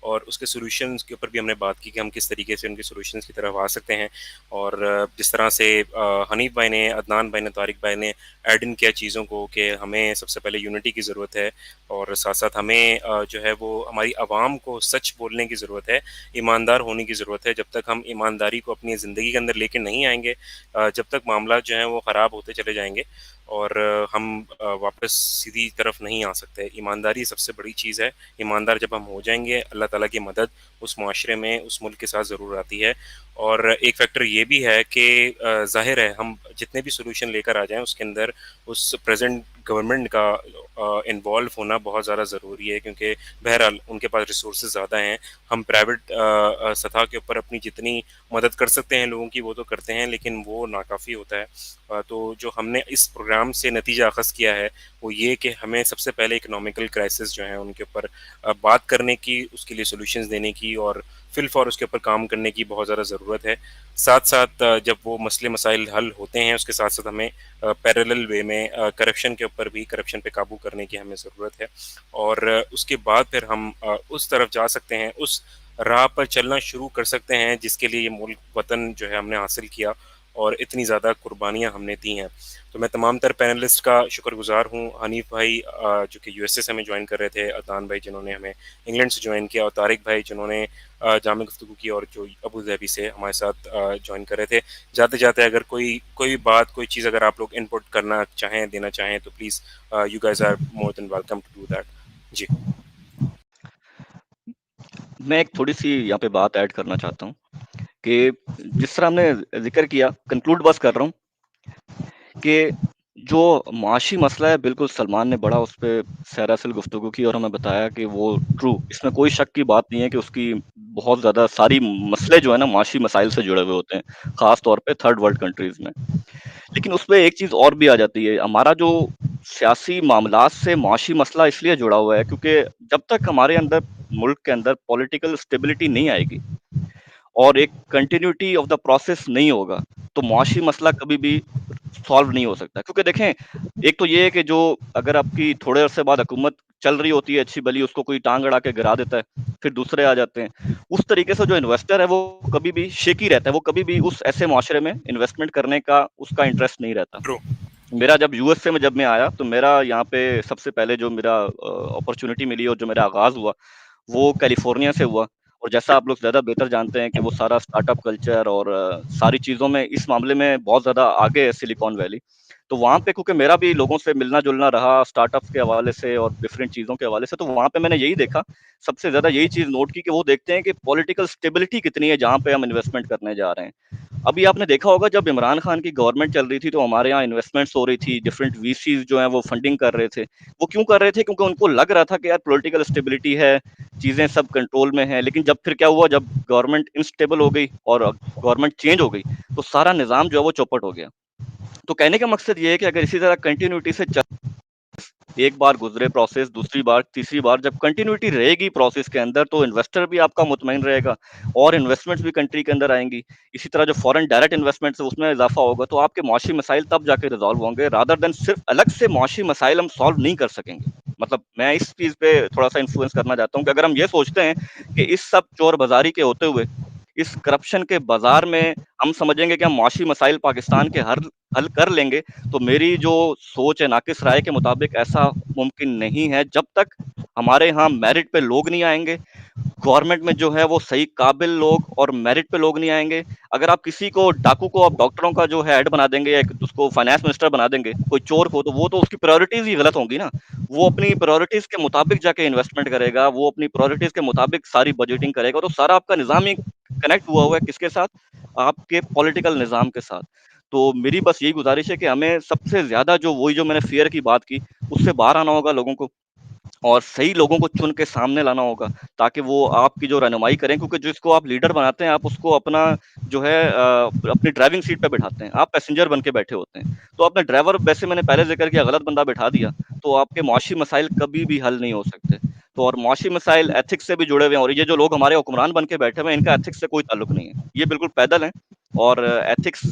اور اس کے سولوشنز کے اوپر بھی ہم نے بات کی کہ ہم کس طریقے سے ان کے سولوشنز کی طرف آ سکتے ہیں. اور جس طرح سے حنیف بھائی نے، عدنان بھائی نے، طارق بھائی نے ایڈ ان کیا چیزوں کو کہ ہمیں سب سے پہلے یونٹی کی ضرورت ہے، اور ساتھ ساتھ ہمیں جو ہے وہ ہماری عوام کو سچ بولنے کی ضرورت ہے، ایماندار ہونے کی ضرورت ہے. جب تک ہم ایمانداری کو اپنی زندگی کے اندر لے کے نہیں آئیں گے، جب تک معاملات جو ہیں وہ خراب ہوتے چلے جائیں گے اور ہم واپس سیدھی طرف نہیں آ سکتے. ایمانداری سب سے بڑی چیز ہے. ایماندار جب ہم ہو جائیں گے، اللہ تعالیٰ کی مدد اس معاشرے میں، اس ملک کے ساتھ ضرور آتی ہے. اور ایک فیکٹر یہ بھی ہے کہ ظاہر ہے ہم جتنے بھی سولوشن لے کر آ جائیں اس کے اندر اس پریزنٹ گورنمنٹ کا انوالو ہونا بہت زیادہ ضروری ہے، کیونکہ بہرحال ان کے پاس ریسورسز زیادہ ہیں. ہم پرائیویٹ سطح کے اوپر اپنی جتنی مدد کر سکتے ہیں لوگوں کی وہ تو کرتے ہیں، لیکن وہ ناکافی ہوتا ہے. تو جو ہم نے اس پروگرام سے نتیجہ اخذ کیا ہے وہ یہ کہ ہمیں سب سے پہلے اکنامیکل کرائسس جو ہیں ان کے اوپر بات کرنے کی، اس کے لیے سولوشنز دینے کی اور فی الفور اس کے اوپر کام کرنے کی بہت زیادہ ضرورت ہے. ساتھ ساتھ جب وہ مسئلے مسائل حل ہوتے ہیں اس کے ساتھ ساتھ ہمیں پیرلل وے میں کرپشن کے اوپر بھی، کرپشن پہ قابو کرنے کی ہمیں ضرورت ہے. اور اس کے بعد پھر ہم اس طرف جا سکتے ہیں، اس راہ پر چلنا شروع کر سکتے ہیں جس کے لیے یہ ملک وطن جو ہے ہم نے حاصل کیا اور اتنی زیادہ قربانیاں ہم نے دی ہیں. تو میں تمام تر پینلسٹ کا شکر گزار ہوں. حنیف بھائی جو کہ USA سے ہمیں جوائن کر رہے تھے، عدنان بھائی جنہوں نے ہمیں انگلینڈ سے جوائن کیا، اور طارق بھائی جنہوں نے جامع گفتگو کی اور جو ابو ظہبی سے ہمارے ساتھ جوائن کر رہے تھے. جاتے جاتے اگر کوئی بات، کوئی چیز اگر آپ لوگ ان پٹ کرنا چاہیں، دینا چاہیں تو please you guys are more than welcome to do that. جی میں ایک تھوڑی سی یہاں پہ بات ایڈ کرنا چاہتا ہوں کہ جس طرح ہم نے ذکر کیا، کنکلوڈ بس کر رہا ہوں کہ جو معاشی مسئلہ ہے، بالکل سلمان نے بڑا اس پہ سیراسل گفتگو کی اور ہمیں بتایا کہ وہ ٹرو، اس میں کوئی شک کی بات نہیں ہے کہ اس کی بہت زیادہ ساری مسئلے جو ہے نا معاشی مسائل سے جڑے ہوئے ہوتے ہیں، خاص طور پہ تھرڈ ورلڈ کنٹریز میں. لیکن اس پہ ایک چیز اور بھی آ جاتی ہے، ہمارا جو سیاسی معاملات سے معاشی مسئلہ اس لیے جڑا ہوا ہے کیونکہ جب تک ہمارے اندر، ملک کے اندر پولیٹیکل اسٹیبلٹی نہیں آئے گی اور ایک کنٹینیوٹی آف دا پروسیس نہیں ہوگا تو معاشی مسئلہ کبھی بھی سالو نہیں ہو سکتا. کیونکہ دیکھیں، ایک تو یہ ہے کہ جو اگر آپ کی تھوڑے عرصے بعد حکومت چل رہی ہوتی ہے اچھی بلی، اس کو کوئی ٹانگ اڑا کے گرا دیتا ہے، پھر دوسرے آ جاتے ہیں. اس طریقے سے جو انویسٹر ہے وہ کبھی بھی شیکی رہتا ہے، وہ کبھی بھی اس ایسے معاشرے میں انویسٹمنٹ کرنے کا اس کا انٹرسٹ نہیں رہتا. ٹرو. میرا جب USA میں جب میں آیا تو میرا یہاں پہ سب سے پہلے جو میرا اپرچونٹی ملی اور جو میرا آغاز ہوا وہ کیلیفورنیا سے ہوا. اور جیسا آپ لوگ زیادہ بہتر جانتے ہیں کہ وہ سارا اسٹارٹ اپ کلچر اور ساری چیزوں میں اس معاملے میں بہت زیادہ آگے ہے سلیکان ویلی. تو وہاں پہ کیونکہ میرا بھی لوگوں سے ملنا جلنا رہا اسٹارٹ اپس کے حوالے سے اور ڈفرینٹ چیزوں کے حوالے سے، تو وہاں پہ میں نے یہی دیکھا، سب سے زیادہ یہی چیز نوٹ کی کہ وہ دیکھتے ہیں کہ پولیٹیکل اسٹیبلٹی کتنی ہے جہاں پہ ہم انویسٹمنٹ کرنے جا رہے ہیں. ابھی آپ نے دیکھا ہوگا جب عمران خان کی گورنمنٹ چل رہی تھی تو ہمارے یہاں انویسٹمنٹس ہو رہی تھی، ڈفرینٹ VCs جو ہیں وہ فنڈنگ کر رہے تھے. وہ کیوں کر رہے تھے؟ کیونکہ ان کو لگ رہا تھا کہ یار پولیٹیکل اسٹیبلٹی ہے، چیزیں سب کنٹرول میں ہیں. لیکن جب پھر کیا ہوا، جب گورنمنٹ انسٹیبل ہو گئی اور گورنمنٹ چینج ہو گئی تو سارا نظام جو ہے وہ چوپٹ ہو گیا. تو کہنے کا مقصد یہ ہے کہ اگر اسی طرح کنٹینیوٹی سے ایک بار گزرے پروسیس، دوسری بار، تیسری بار، جب کنٹینیوٹی رہے گی پروسیس کے اندر تو انویسٹر بھی آپ کا مطمئن رہے گا اور انویسٹمنٹس بھی کنٹری کے اندر آئیں گی. اسی طرح جو فورن ڈائریکٹ انویسٹمنٹس اس میں اضافہ ہوگا تو آپ کے معاشی مسائل تب جا کے ریزالو ہوں گے، رادر دین صرف الگ سے معاشی مسائل ہم سالو نہیں کر سکیں گے. مطلب میں اس چیز پہ تھوڑا سا انفلوئنس کرنا چاہتا ہوں کہ اگر ہم یہ سوچتے ہیں کہ اس سب چور بازاری کے ہوتے ہوئے، اس کرپشن کے بازار میں ہم سمجھیں گے کہ ہم معاشی مسائل پاکستان کے حل کر لیں گے، تو میری جو سوچ ہے، ناقص رائے کے مطابق ایسا ممکن نہیں ہے جب تک ہمارے ہاں میرٹ پہ لوگ نہیں آئیں گے، گورنمنٹ میں جو ہے وہ صحیح قابل لوگ اور میرٹ پہ لوگ نہیں آئیں گے. اگر آپ کسی کو ڈاکو کو آپ ڈاکٹروں کا جو ہے ہیڈ بنا دیں گے یا اس کو فائنانس منسٹر بنا دیں گے، کوئی چور کو، تو وہ تو اس کی پرائورٹیز ہی غلط ہوں گی نا. وہ اپنی پرائورٹیز کے مطابق جا کے انویسٹمنٹ کرے گا، وہ اپنی پرائورٹیز کے مطابق ساری بجٹنگ کرے گا. تو سارا آپ کا نظام ہی کنیکٹ ہوا ہوا ہے کس کے ساتھ؟ آپ کے پولیٹیکل نظام کے ساتھ. تو میری بس یہی گزارش ہے کہ ہمیں سب سے زیادہ جو وہی جو میں نے فیئر کی بات کی اس سے باہر آنا ہوگا لوگوں کو، اور صحیح لوگوں کو چن کے سامنے لانا ہوگا تاکہ وہ آپ کی جو رہنمائی کریں. کیونکہ جس کو آپ لیڈر بناتے ہیں آپ اس کو اپنا جو ہے اپنی ڈرائیونگ سیٹ پہ بٹھاتے ہیں، آپ پیسنجر بن کے بیٹھے ہوتے ہیں. تو آپ نے ڈرائیور، ویسے میں نے پہلے ذکر کیا، غلط بندہ بٹھا دیا تو آپ کے معاشی مسائل کبھی بھی حل نہیں ہو سکتے. تو اور معاشی مسائل ایتھکس سے بھی جڑے ہوئے ہیں، اور یہ جو لوگ ہمارے حکمران بن کے بیٹھے ہوئے ہیں ان کا ایتھکس سے کوئی تعلق نہیں ہے، یہ بالکل پیدل ہیں اور ایتھکس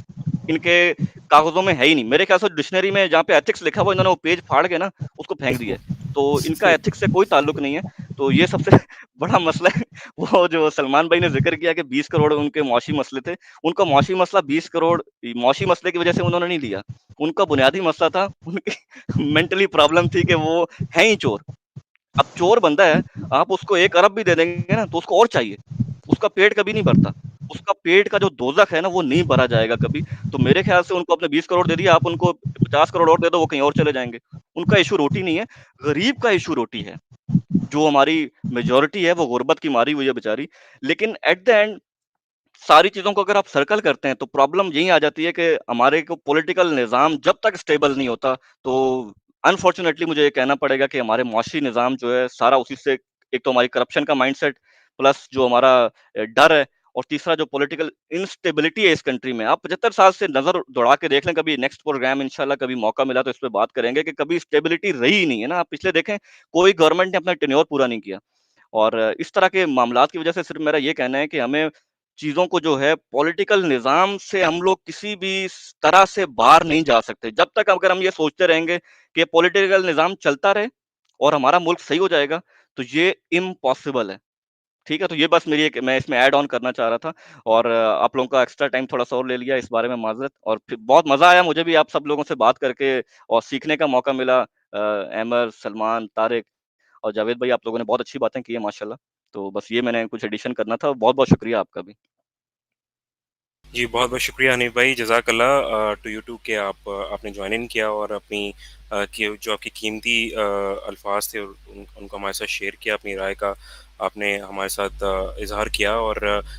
ان کے کاغذوں میں ہے ہی نہیں. میرے خیال سے ڈکشنری میں جہاں پہ ایتھکس لکھا ہوا انہوں نے وہ پیج پھاڑ کے نا اس کو پھینک دیا ہے. تو ان کا ایتھکس سے کوئی تعلق نہیں ہے. تو یہ سب سے بڑا مسئلہ ہے. وہ جو سلمان بھائی نے ذکر کیا کہ 20 کروڑ ان کے معاشی مسئلے تھے, ان کا معاشی مسئلہ 20 کروڑ معاشی مسئلے کی وجہ سے انہوں نے نہیں لیا. ان کا بنیادی مسئلہ تھا, ان کی مینٹلی پرابلم تھی کہ وہ ہیں ہی چور. اب چور بندہ ہے, آپ اس کو 1 ارب بھی دے دیں گے نا تو اس کو اور چاہیے, اس کا پیٹ کبھی نہیں بھرتا, اس کا پیٹ کا جو دوزخ ہے نا وہ نہیں بھرا جائے گا کبھی. تو میرے خیال سے ان کو اپنے 20 کروڑ دے دیا, آپ ان کو 50 کروڑ اور دے دو, وہ کہیں اور چلے جائیں گے. ان کا ایشو روٹی نہیں ہے, غریب کا ایشو روٹی ہے. جو ہماری میجورٹی ہے وہ غربت کی ماری ہوئی ہے بیچاری. لیکن ایٹ دا اینڈ ساری چیزوں کو اگر آپ سرکل کرتے ہیں تو پرابلم یہی آ جاتی ہے کہ ہمارے کو پولیٹیکل نظام جب تک اسٹیبل نہیں ہوتا تو انفارچونیٹلی مجھے یہ کہنا پڑے گا کہ ہمارے معاشی نظام جو ہے سارا اسی سے, ایک تو ہماری کرپشن کا مائنڈ سیٹ, پلس جو ہمارا ڈر ہے, اور تیسرا جو پولیٹیکل انسٹیبلٹی ہے اس کنٹری میں. آپ 75 سال سے نظر دوڑا کے دیکھ لیں, کبھی نیکسٹ پروگرام انشاءاللہ کبھی موقع ملا تو اس پہ بات کریں گے کہ کبھی اسٹیبلٹی رہی ہی نہیں ہے نا. آپ پچھلے دیکھیں کوئی گورنمنٹ نے اپنا ٹینیور پورا نہیں کیا, اور اس طرح کے معاملات کی وجہ سے صرف میرا یہ کہنا ہے کہ ہمیں چیزوں کو جو ہے پولیٹیکل نظام سے ہم لوگ کسی بھی طرح سے باہر نہیں جا سکتے. جب تک اگر ہم یہ سوچتے رہیں گے کہ پولیٹیکل نظام چلتا رہے اور ہمارا ملک صحیح ہو جائے گا تو یہ امپاسبل ہے. ٹھیک ہے, تو یہ بس میری میں اس میں ایڈ آن کرنا چاہ رہا تھا, اور آپ لوگوں کا ایکسٹرا ٹائم تھوڑا سا اور لے لیا اس بارے میں معذرت. اور پھر بہت مزہ آیا مجھے بھی آپ سب لوگوں سے بات کر کے, اور سیکھنے کا موقع ملا. احمد, سلمان, طارق اور جاوید بھائی, آپ لوگوں نے بہت اچھی باتیں کی ہیں ماشاءاللہ. تو بس یہ میں نے کچھ ایڈیشن کرنا تھا. بہت بہت شکریہ آپ کا بھی. جی بہت بہت شکریہ حنیف بھائی, جزاک اللہ ٹو یو ٹو کہ آپ نے جوائن ان کیا اور اپنی جو آپ کی قیمتی الفاظ تھے ان کو ہمارے ساتھ شیئر کیا, اپنی رائے کا آپ نے ہمارے ساتھ اظہار کیا. اور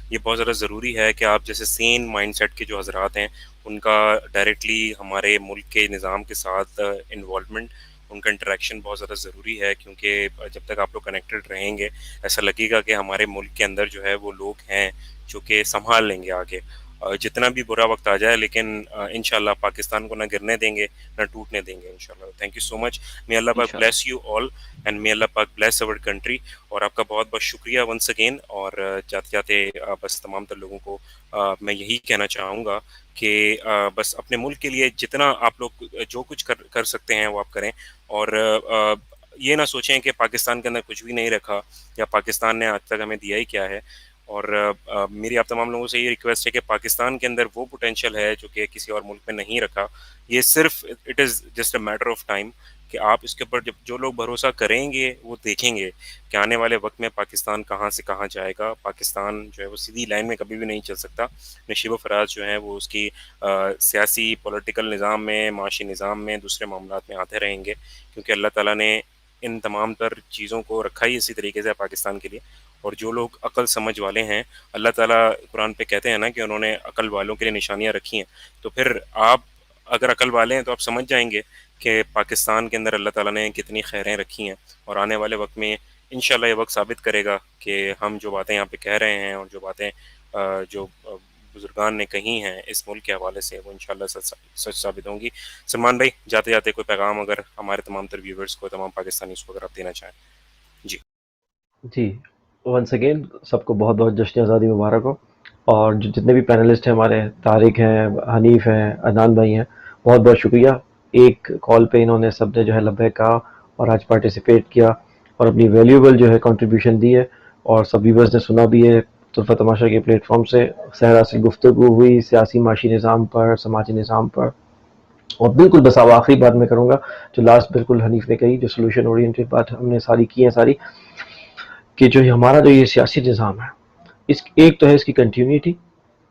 یہ بہت زیادہ ضروری ہے کہ آپ جیسے سین مائنڈ سیٹ کے جو حضرات ہیں ان کا ڈائریکٹلی ہمارے ملک کے نظام کے ساتھ انوالومنٹ, ان کا انٹریکشن بہت زیادہ ضروری ہے, کیونکہ جب تک آپ لوگ کنیکٹڈ رہیں گے ایسا لگے گا کہ ہمارے ملک کے اندر جو ہے وہ لوگ ہیں جو کہ سنبھال لیں گے آگے جتنا بھی برا وقت آ جائے, لیکن انشاءاللہ پاکستان کو نہ گرنے دیں گے نہ ٹوٹنے دیں گے انشاءاللہ. Thank you so much. may اللہ پاک انشاءاللہ bless you all and may اللہ پاک bless our country. اور آپ کا بہت بہت شکریہ ونس اگین. اور جاتے جاتے بس تمام تر لوگوں کو میں یہی کہنا چاہوں گا کہ بس اپنے ملک کے لیے جتنا آپ لوگ جو کچھ کر سکتے ہیں وہ آپ کریں, اور یہ نہ سوچیں کہ پاکستان کے اندر کچھ بھی نہیں رکھا یا پاکستان نے آج تک ہمیں دیا ہی کیا ہے. اور میری آپ تمام لوگوں سے یہ ریکویسٹ ہے کہ پاکستان کے اندر وہ پوٹینشیل ہے جو کہ کسی اور ملک میں نہیں رکھا. یہ صرف it is just a matter of time کہ آپ اس کے اوپر جب جو لوگ بھروسہ کریں گے وہ دیکھیں گے کہ آنے والے وقت میں پاکستان کہاں سے کہاں جائے گا. پاکستان جو ہے وہ سیدھی لائن میں کبھی بھی نہیں چل سکتا. نشیب و فراز جو ہیں وہ اس کی سیاسی پولیٹیکل نظام میں, معاشی نظام میں, دوسرے معاملات میں آتے رہیں گے, کیونکہ اللہ تعالیٰ نے ان تمام تر چیزوں کو رکھا ہی اسی طریقے سے پاکستان کے لیے. اور جو لوگ عقل سمجھ والے ہیں, اللہ تعالیٰ قرآن پہ کہتے ہیں نا کہ انہوں نے عقل والوں کے لیے نشانیاں رکھی ہیں, تو پھر آپ اگر عقل والے ہیں تو آپ سمجھ جائیں گے کہ پاکستان کے اندر اللہ تعالیٰ نے کتنی خیریں رکھی ہیں. اور آنے والے وقت میں انشاءاللہ یہ وقت ثابت کرے گا کہ ہم جو باتیں یہاں پہ کہہ رہے ہیں اور جو باتیں جو بزرگان نے کہی ہیں اس ملک کے حوالے سے وہ انشاءاللہ سچ ثابت ہوں گی. سلمان بھائی, جاتے جاتے کوئی پیغام اگر ہمارے تمام تر ویورز کو, تمام پاکستانیز کو اگر آپ دینا چاہیں. جی ونس اگین سب کو بہت بہت جشن آزادی مبارک ہو. اور جتنے بھی پینلسٹ ہیں ہمارے, طارق ہیں, حنیف ہیں, عدنان بھائی ہیں, بہت بہت شکریہ. ایک کال پہ انہوں نے سب نے جو ہے لبیک کہا اور آج پارٹیسپیٹ کیا اور اپنی ویلیوبل جو ہے کنٹریبیوشن دی ہے, اور سب ویورز نے سنا بھی ہے طرفہ تماشا کے پلیٹ فارم سے. صحرا سے گفتگو ہوئی سیاسی معاشی نظام پر, سماجی نظام پر. اور بالکل بس اب آخری بات میں کروں گا جو لاسٹ بالکل حنیف نے کہی, جو سولوشن اورینٹیڈ بات ہم نے ساری کی ہیں ساری, کہ جو ہمارا جو یہ سیاسی نظام ہے اس ایک تو ہے اس کی کنٹینیوٹی,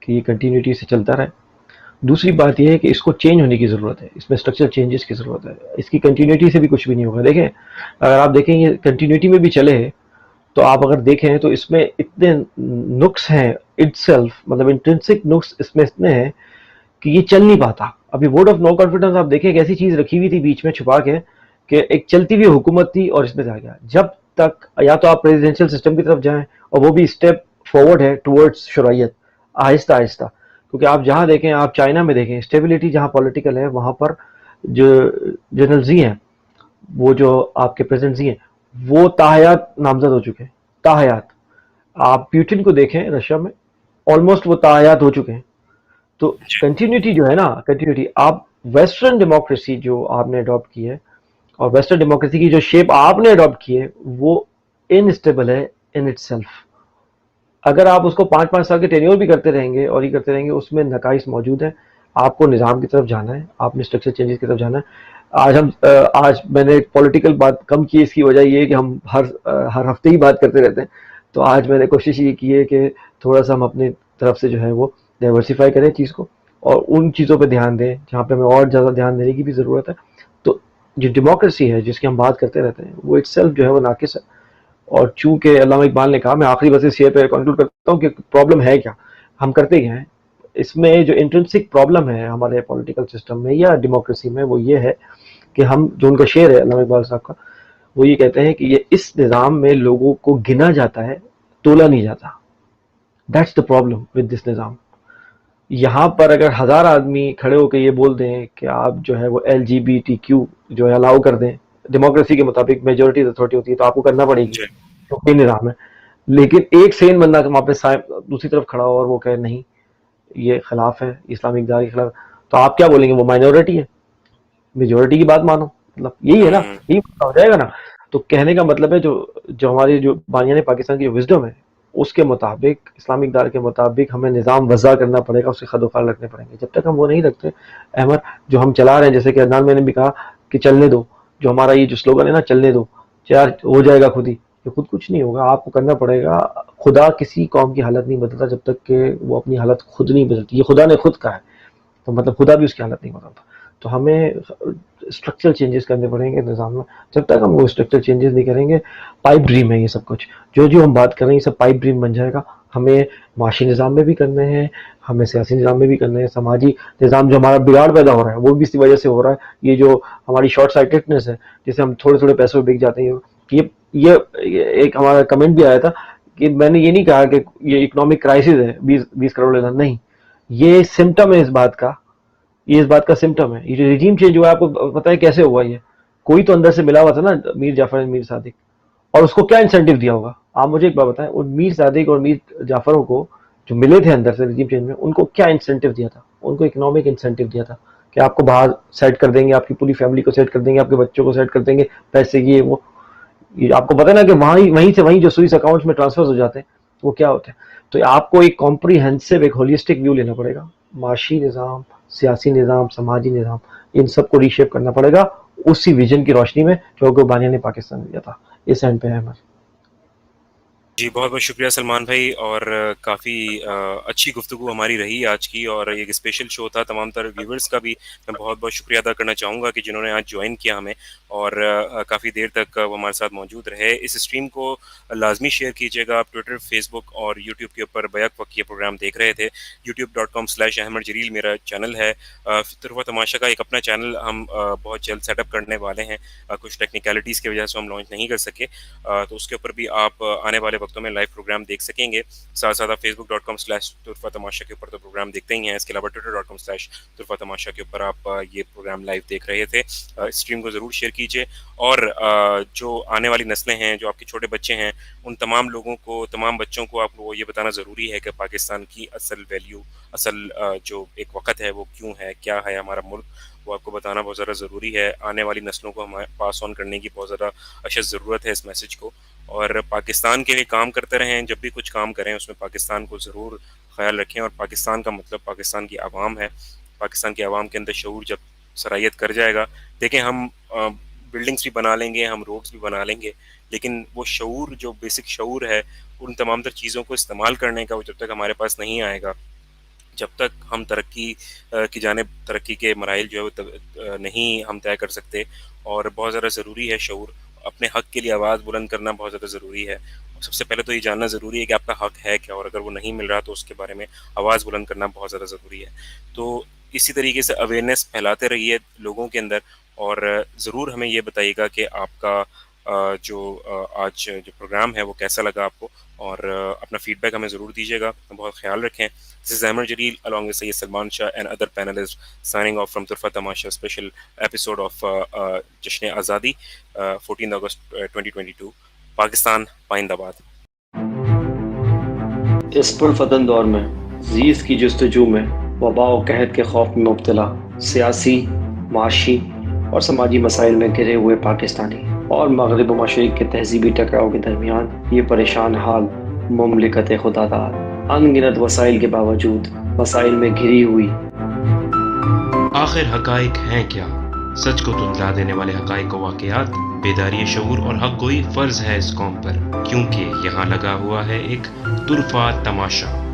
کہ یہ کنٹینیوٹی سے چلتا رہے. دوسری بات یہ ہے کہ اس کو چینج ہونے کی ضرورت ہے, اس میں اسٹرکچر چینجز کی ضرورت ہے. اس کی کنٹینیوٹی سے بھی کچھ بھی نہیں ہوگا. دیکھیں اگر آپ دیکھیں یہ کنٹینیوٹی میں بھی چلے تو آپ اگر دیکھیں تو اس میں اتنے نقص ہیں اٹ سیلف, مطلب انٹرنسک نقص اس میں اتنے ہیں کہ یہ چل نہیں پاتا. ابھی ووٹ آف نو کانفیڈنس آپ دیکھیں ایک ایسی چیز رکھی ہوئی تھی بیچ میں چھپا کے کہ ایک چلتی ہوئی حکومت تھی اور اس میں سے آ گیا. جب تک یا تو آپ پریزیڈینشیل سسٹم کی طرف جائیں, اور وہ بھی اسٹیپ فارورڈ ہے ٹورڈز شرعیت آہستہ آہستہ, کیونکہ آپ جہاں دیکھیں, آپ چائنا میں دیکھیں اسٹیبلٹی جہاں پولیٹیکل ہے وہاں پر جو جنرل زی ہیں, وہ جو آپ کے پریزیڈنٹ زی ہیں, وہ تاحیات نامزد ہو چکے ہیں. تاحیات آپ پیوٹن کو دیکھیں رشیا میں, آلموسٹ وہ تاحیات ہو چکے ہیں. تو کنٹینیوٹی جو ہے نا, کنٹینیوٹی آپ ویسٹرن ڈیموکریسی جو آپ نے اڈاپٹ کی ہے اور ویسٹرن ڈیموکریسی کی جو شیپ آپ نے اڈاپٹ کی ہے وہ انسٹیبل ہے ان اٹ سیلف. اگر آپ اس کو 5 سال کے ٹینیور بھی کرتے رہیں گے اور یہ کرتے رہیں گے, اس میں نقائص موجود ہیں. آپ کو نظام کی طرف جانا ہے, آپ نے اسٹرکچر چینجز کی طرف جانا ہے. آج میں نے پولیٹیکل بات کم کی, اس کی وجہ یہ ہے کہ ہم ہر ہفتے ہی بات کرتے رہتے ہیں. تو آج میں نے کوشش یہ کی ہے کہ تھوڑا سا ہم اپنی طرف سے جو ہے وہ ڈائیورسیفائی کریں چیز کو, اور ان چیزوں پہ دھیان دیں جہاں پہ ہمیں اور زیادہ دھیان دینے کی بھی ضرورت ہے. تو جو ڈیموکریسی ہے جس کی ہم بات کرتے رہتے ہیں, وہ اٹ سیلف جو ہے وہ ناقص ہے. اور چونکہ علامہ اقبال نے کہا, میں آخری بس اس پہ کنکلوڈ کرتا ہوں کہ پرابلم ہے کیا, ہم کرتے کیا ہیں. اس میں جو انٹرنسک پرابلم ہے ہمارے پولیٹیکل سسٹم میں یا ڈیموکریسی میں, وہ یہ ہے کہ ہم, جو ان کا شعر ہے علامہ اقبال صاحب کا, وہ یہ کہتے ہیں کہ یہ اس نظام میں لوگوں کو گنا جاتا ہے, تولا نہیں جاتا. That's the problem with this نظام. یہاں پر اگر 1000 آدمی کھڑے ہو کے یہ بول دیں کہ آپ جو ہے وہ LGBTQ جو ہے الاؤ کر دیں, ڈیموکریسی کے مطابق میجورٹی اتھارٹی ہوتی ہے تو آپ کو کرنا پڑے گی, جی کیونکہ نظام ہے. لیکن ایک سین بندہ وہاں پہ دوسری طرف کھڑا ہو اور وہ کہے نہیں یہ خلاف ہے, اسلامی اقدار کے خلاف, تو آپ کیا بولیں گے, وہ مائنورٹی ہے, میجورٹی کی بات مانو. مطلب یہی ہے نا, یہی ہو جائے گا نا. تو کہنے کا مطلب ہے جو ہماری جو بانیان پاکستان کی جو وزڈم ہے, اس کے مطابق, اسلامی اقدار کے مطابق ہمیں نظام وضع کرنا پڑے گا, اس کے خد و خال رکھنے پڑیں گے. جب تک ہم وہ نہیں رکھتے احمد, جو ہم چلا رہے ہیں, جیسے کہ عدنان میں نے بھی کہا کہ چلنے دو, جو ہمارا یہ جو سلوگن ہے نا, چلنے دو یار, ہو جائے گا خود ہی. یہ خود کچھ نہیں ہوگا, آپ کو کرنا پڑے گا. خدا کسی قوم کی حالت نہیں بدلتا جب تک کہ وہ اپنی حالت خود نہیں بدلتی. یہ خدا نے خود کہا ہے, تو مطلب خدا بھی اس کی حالت نہیں بدلتا. تو ہمیں اسٹرکچرل چینجز کرنے پڑیں گے نظام میں. جب تک ہم وہ اسٹرکچرل چینجز نہیں کریں گے, پائپ ڈریم ہے یہ سب کچھ, جو ہم بات کر رہے ہیں یہ سب پائپ ڈریم بن جائے گا. ہمیں معاشی نظام میں بھی کرنے ہیں, ہمیں سیاسی نظام میں بھی کرنے ہیں, سماجی نظام جو ہمارا بگاڑ پیدا ہو رہا ہے وہ بھی اسی وجہ سے ہو رہا ہے. یہ جو ہماری شارٹ سائٹڈنس ہے, جسے ہم تھوڑے پیسوں پہ بک جاتے ہیں. یہ ایک ہمارا کمنٹ بھی آیا تھا کہ میں نے یہ نہیں کہا کہ یہ اکنامک کرائسس ہے 20 کروڑ لینا, نہیں, یہ سمٹم ہے اس بات کا, یہ اس بات کا سمٹم ہے. یہ جو رجیم چینج ہوا ہے, آپ کو پتہ ہے کیسے ہوا, یہ کوئی تو اندر سے ملا ہوا تھا نا, میر جعفر میر صادق, اور اس کو کیا انسینٹیو دیا ہوگا. آپ مجھے ایک بات بتائیں, ان میر صادق اور میر جعفروں کو جو ملے تھے اندر سے رجیم چینج میں, ان کو کیا انسینٹیو دیا تھا؟ ان کو اکنامک انسینٹیو دیا تھا کہ آپ کو باہر سیٹ کر دیں گے, آپ کی پوری فیملی کو سیٹ کر دیں گے, آپ کے بچوں کو سیٹ کر دیں گے, پیسے یہ وہ. آپ کو پتہ ہے نا کہ وہیں سے جو سوئس اکاؤنٹس میں ٹرانسفر ہو جاتے ہیں وہ کیا ہوتے ہیں. تو آپ کو ایک کمپریہنسو, ایک ہولیسٹک ویو لینا پڑے گا. معاشی نظام, سیاسی نظام, سماجی نظام, ان سب کو ریشیپ کرنا پڑے گا اسی ویژن کی روشنی میں جو کہ بانیان نے پاکستان دیا تھا. اس اینڈ پہ ہے ہمارے. جی بہت بہت شکریہ سلمان بھائی, اور کافی اچھی گفتگو ہماری رہی آج کی, اور ایک اسپیشل شو تھا. تمام تر ویورز کا بھی میں بہت بہت شکریہ ادا کرنا چاہوں گا کہ جنہوں نے آج جوائن کیا ہمیں, اور کافی دیر تک وہ ہمارے ساتھ موجود رہے. اس اسٹریم کو لازمی شیئر کیجیے گا. آپ ٹویٹر, فیس بک اور یوٹیوب کے اوپر بیک وقت یہ پروگرام دیکھ رہے تھے. youtube.com/احمد جلیل میرا چینل ہے. طرفہ تماشا کا ایک اپنا چینل ہم بہت جلد سیٹ اپ کرنے والے ہیں, کچھ ٹیکنیکلٹیز کی وجہ سے ہم لانچ نہیں کر سکے, تو اس کے اوپر بھی آپ آنے والے وقتوں میں لائیو پروگرام دیکھ سکیں گے. ساتھ ساتھ آپ facebook.com/طرفہ تماشا کے اوپر تو پروگرام دیکھتے ہی ہیں, اس کے علاوہ twitter.com/طرفہ تماشا کے اوپر آپ یہ پروگرام لائیو دیکھ رہے تھے. اسٹریم کو ضرور شیئر کیجیے, اور جو آنے والی نسلیں ہیں, جو آپ کے چھوٹے بچے ہیں, ان تمام لوگوں کو, تمام بچوں کو آپ کو یہ بتانا ضروری ہے کہ پاکستان کی اصل ویلیو, اصل جو ایک وقت ہے وہ کیوں ہے, کیا ہے ہمارا ملک, وہ آپ کو بتانا بہت زیادہ ضروری ہے. آنے والی نسلوں کو ہمیں پاس آن کرنے کی بہت زیادہ اشد ضرورت ہے اس میسج کو. اور پاکستان کے لیے کام کرتے رہیں, جب بھی کچھ کام کریں اس میں پاکستان کو ضرور خیال رکھیں. اور پاکستان کا مطلب پاکستان کی عوام ہے. پاکستان کی عوام کے اندر شعور جب صلاحیت کر جائے گا, دیکھیں ہم بلڈنگس بھی بنا لیں گے, ہم روڈس بھی بنا لیں گے, لیکن وہ شعور, جو بیسک شعور ہے ان تمام تر چیزوں کو استعمال کرنے کا, وہ جب تک ہمارے پاس نہیں آئے گا, جب تک ہم ترقی کی جانب, ترقی کے مراحل جو ہے وہ نہیں ہم طے کر سکتے. اور بہت زیادہ ضروری ہے شعور, اپنے حق کے لیے آواز بلند کرنا بہت زیادہ ضروری ہے. سب سے پہلے تو یہ جاننا ضروری ہے کہ آپ کا حق ہے کیا, اور اگر وہ نہیں مل رہا تو اس کے بارے میں آواز بلند کرنا بہت زیادہ ضروری ہے. تو اسی طریقے سے اویئرنیس پھیلاتے رہیے لوگوں کے اندر, اور ضرور ہمیں یہ بتائیے گا کہ آپ کا جو آج جو پروگرام ہے وہ کیسا لگا آپ کو, اور اپنا فیڈ بیک ہمیں ضرور دیجیے گا. بہت خیال رکھیں. This is Ahmed Jaleel along with Sayyid Salman Shah and other panelists signing off from Turfa Tamasha special episode of Jashn Azadi 14 August 2022. Pakistan پائندہ باد. اس پرفتن دور میں زیست کی جستجو میں وبا و قحط کے خوف میں مبتلا, سیاسی, معاشی اور سماجی مسائل میں گھرے ہوئے پاکستانی اور مغرب و مشرق کے تہذیبی ٹکراؤ کے درمیان یہ پریشان حال مملکت خدا دار ان گنت وسائل کے باوجود مسائل میں گھری ہوئی۔ آخر حقائق ہیں کیا؟ سچ کو دھندلا دینے والے حقائق و واقعات، بیداری شعور اور حق گوئی فرض ہے اس قوم پر، کیونکہ یہاں لگا ہوا ہے ایک طرفہ تماشا۔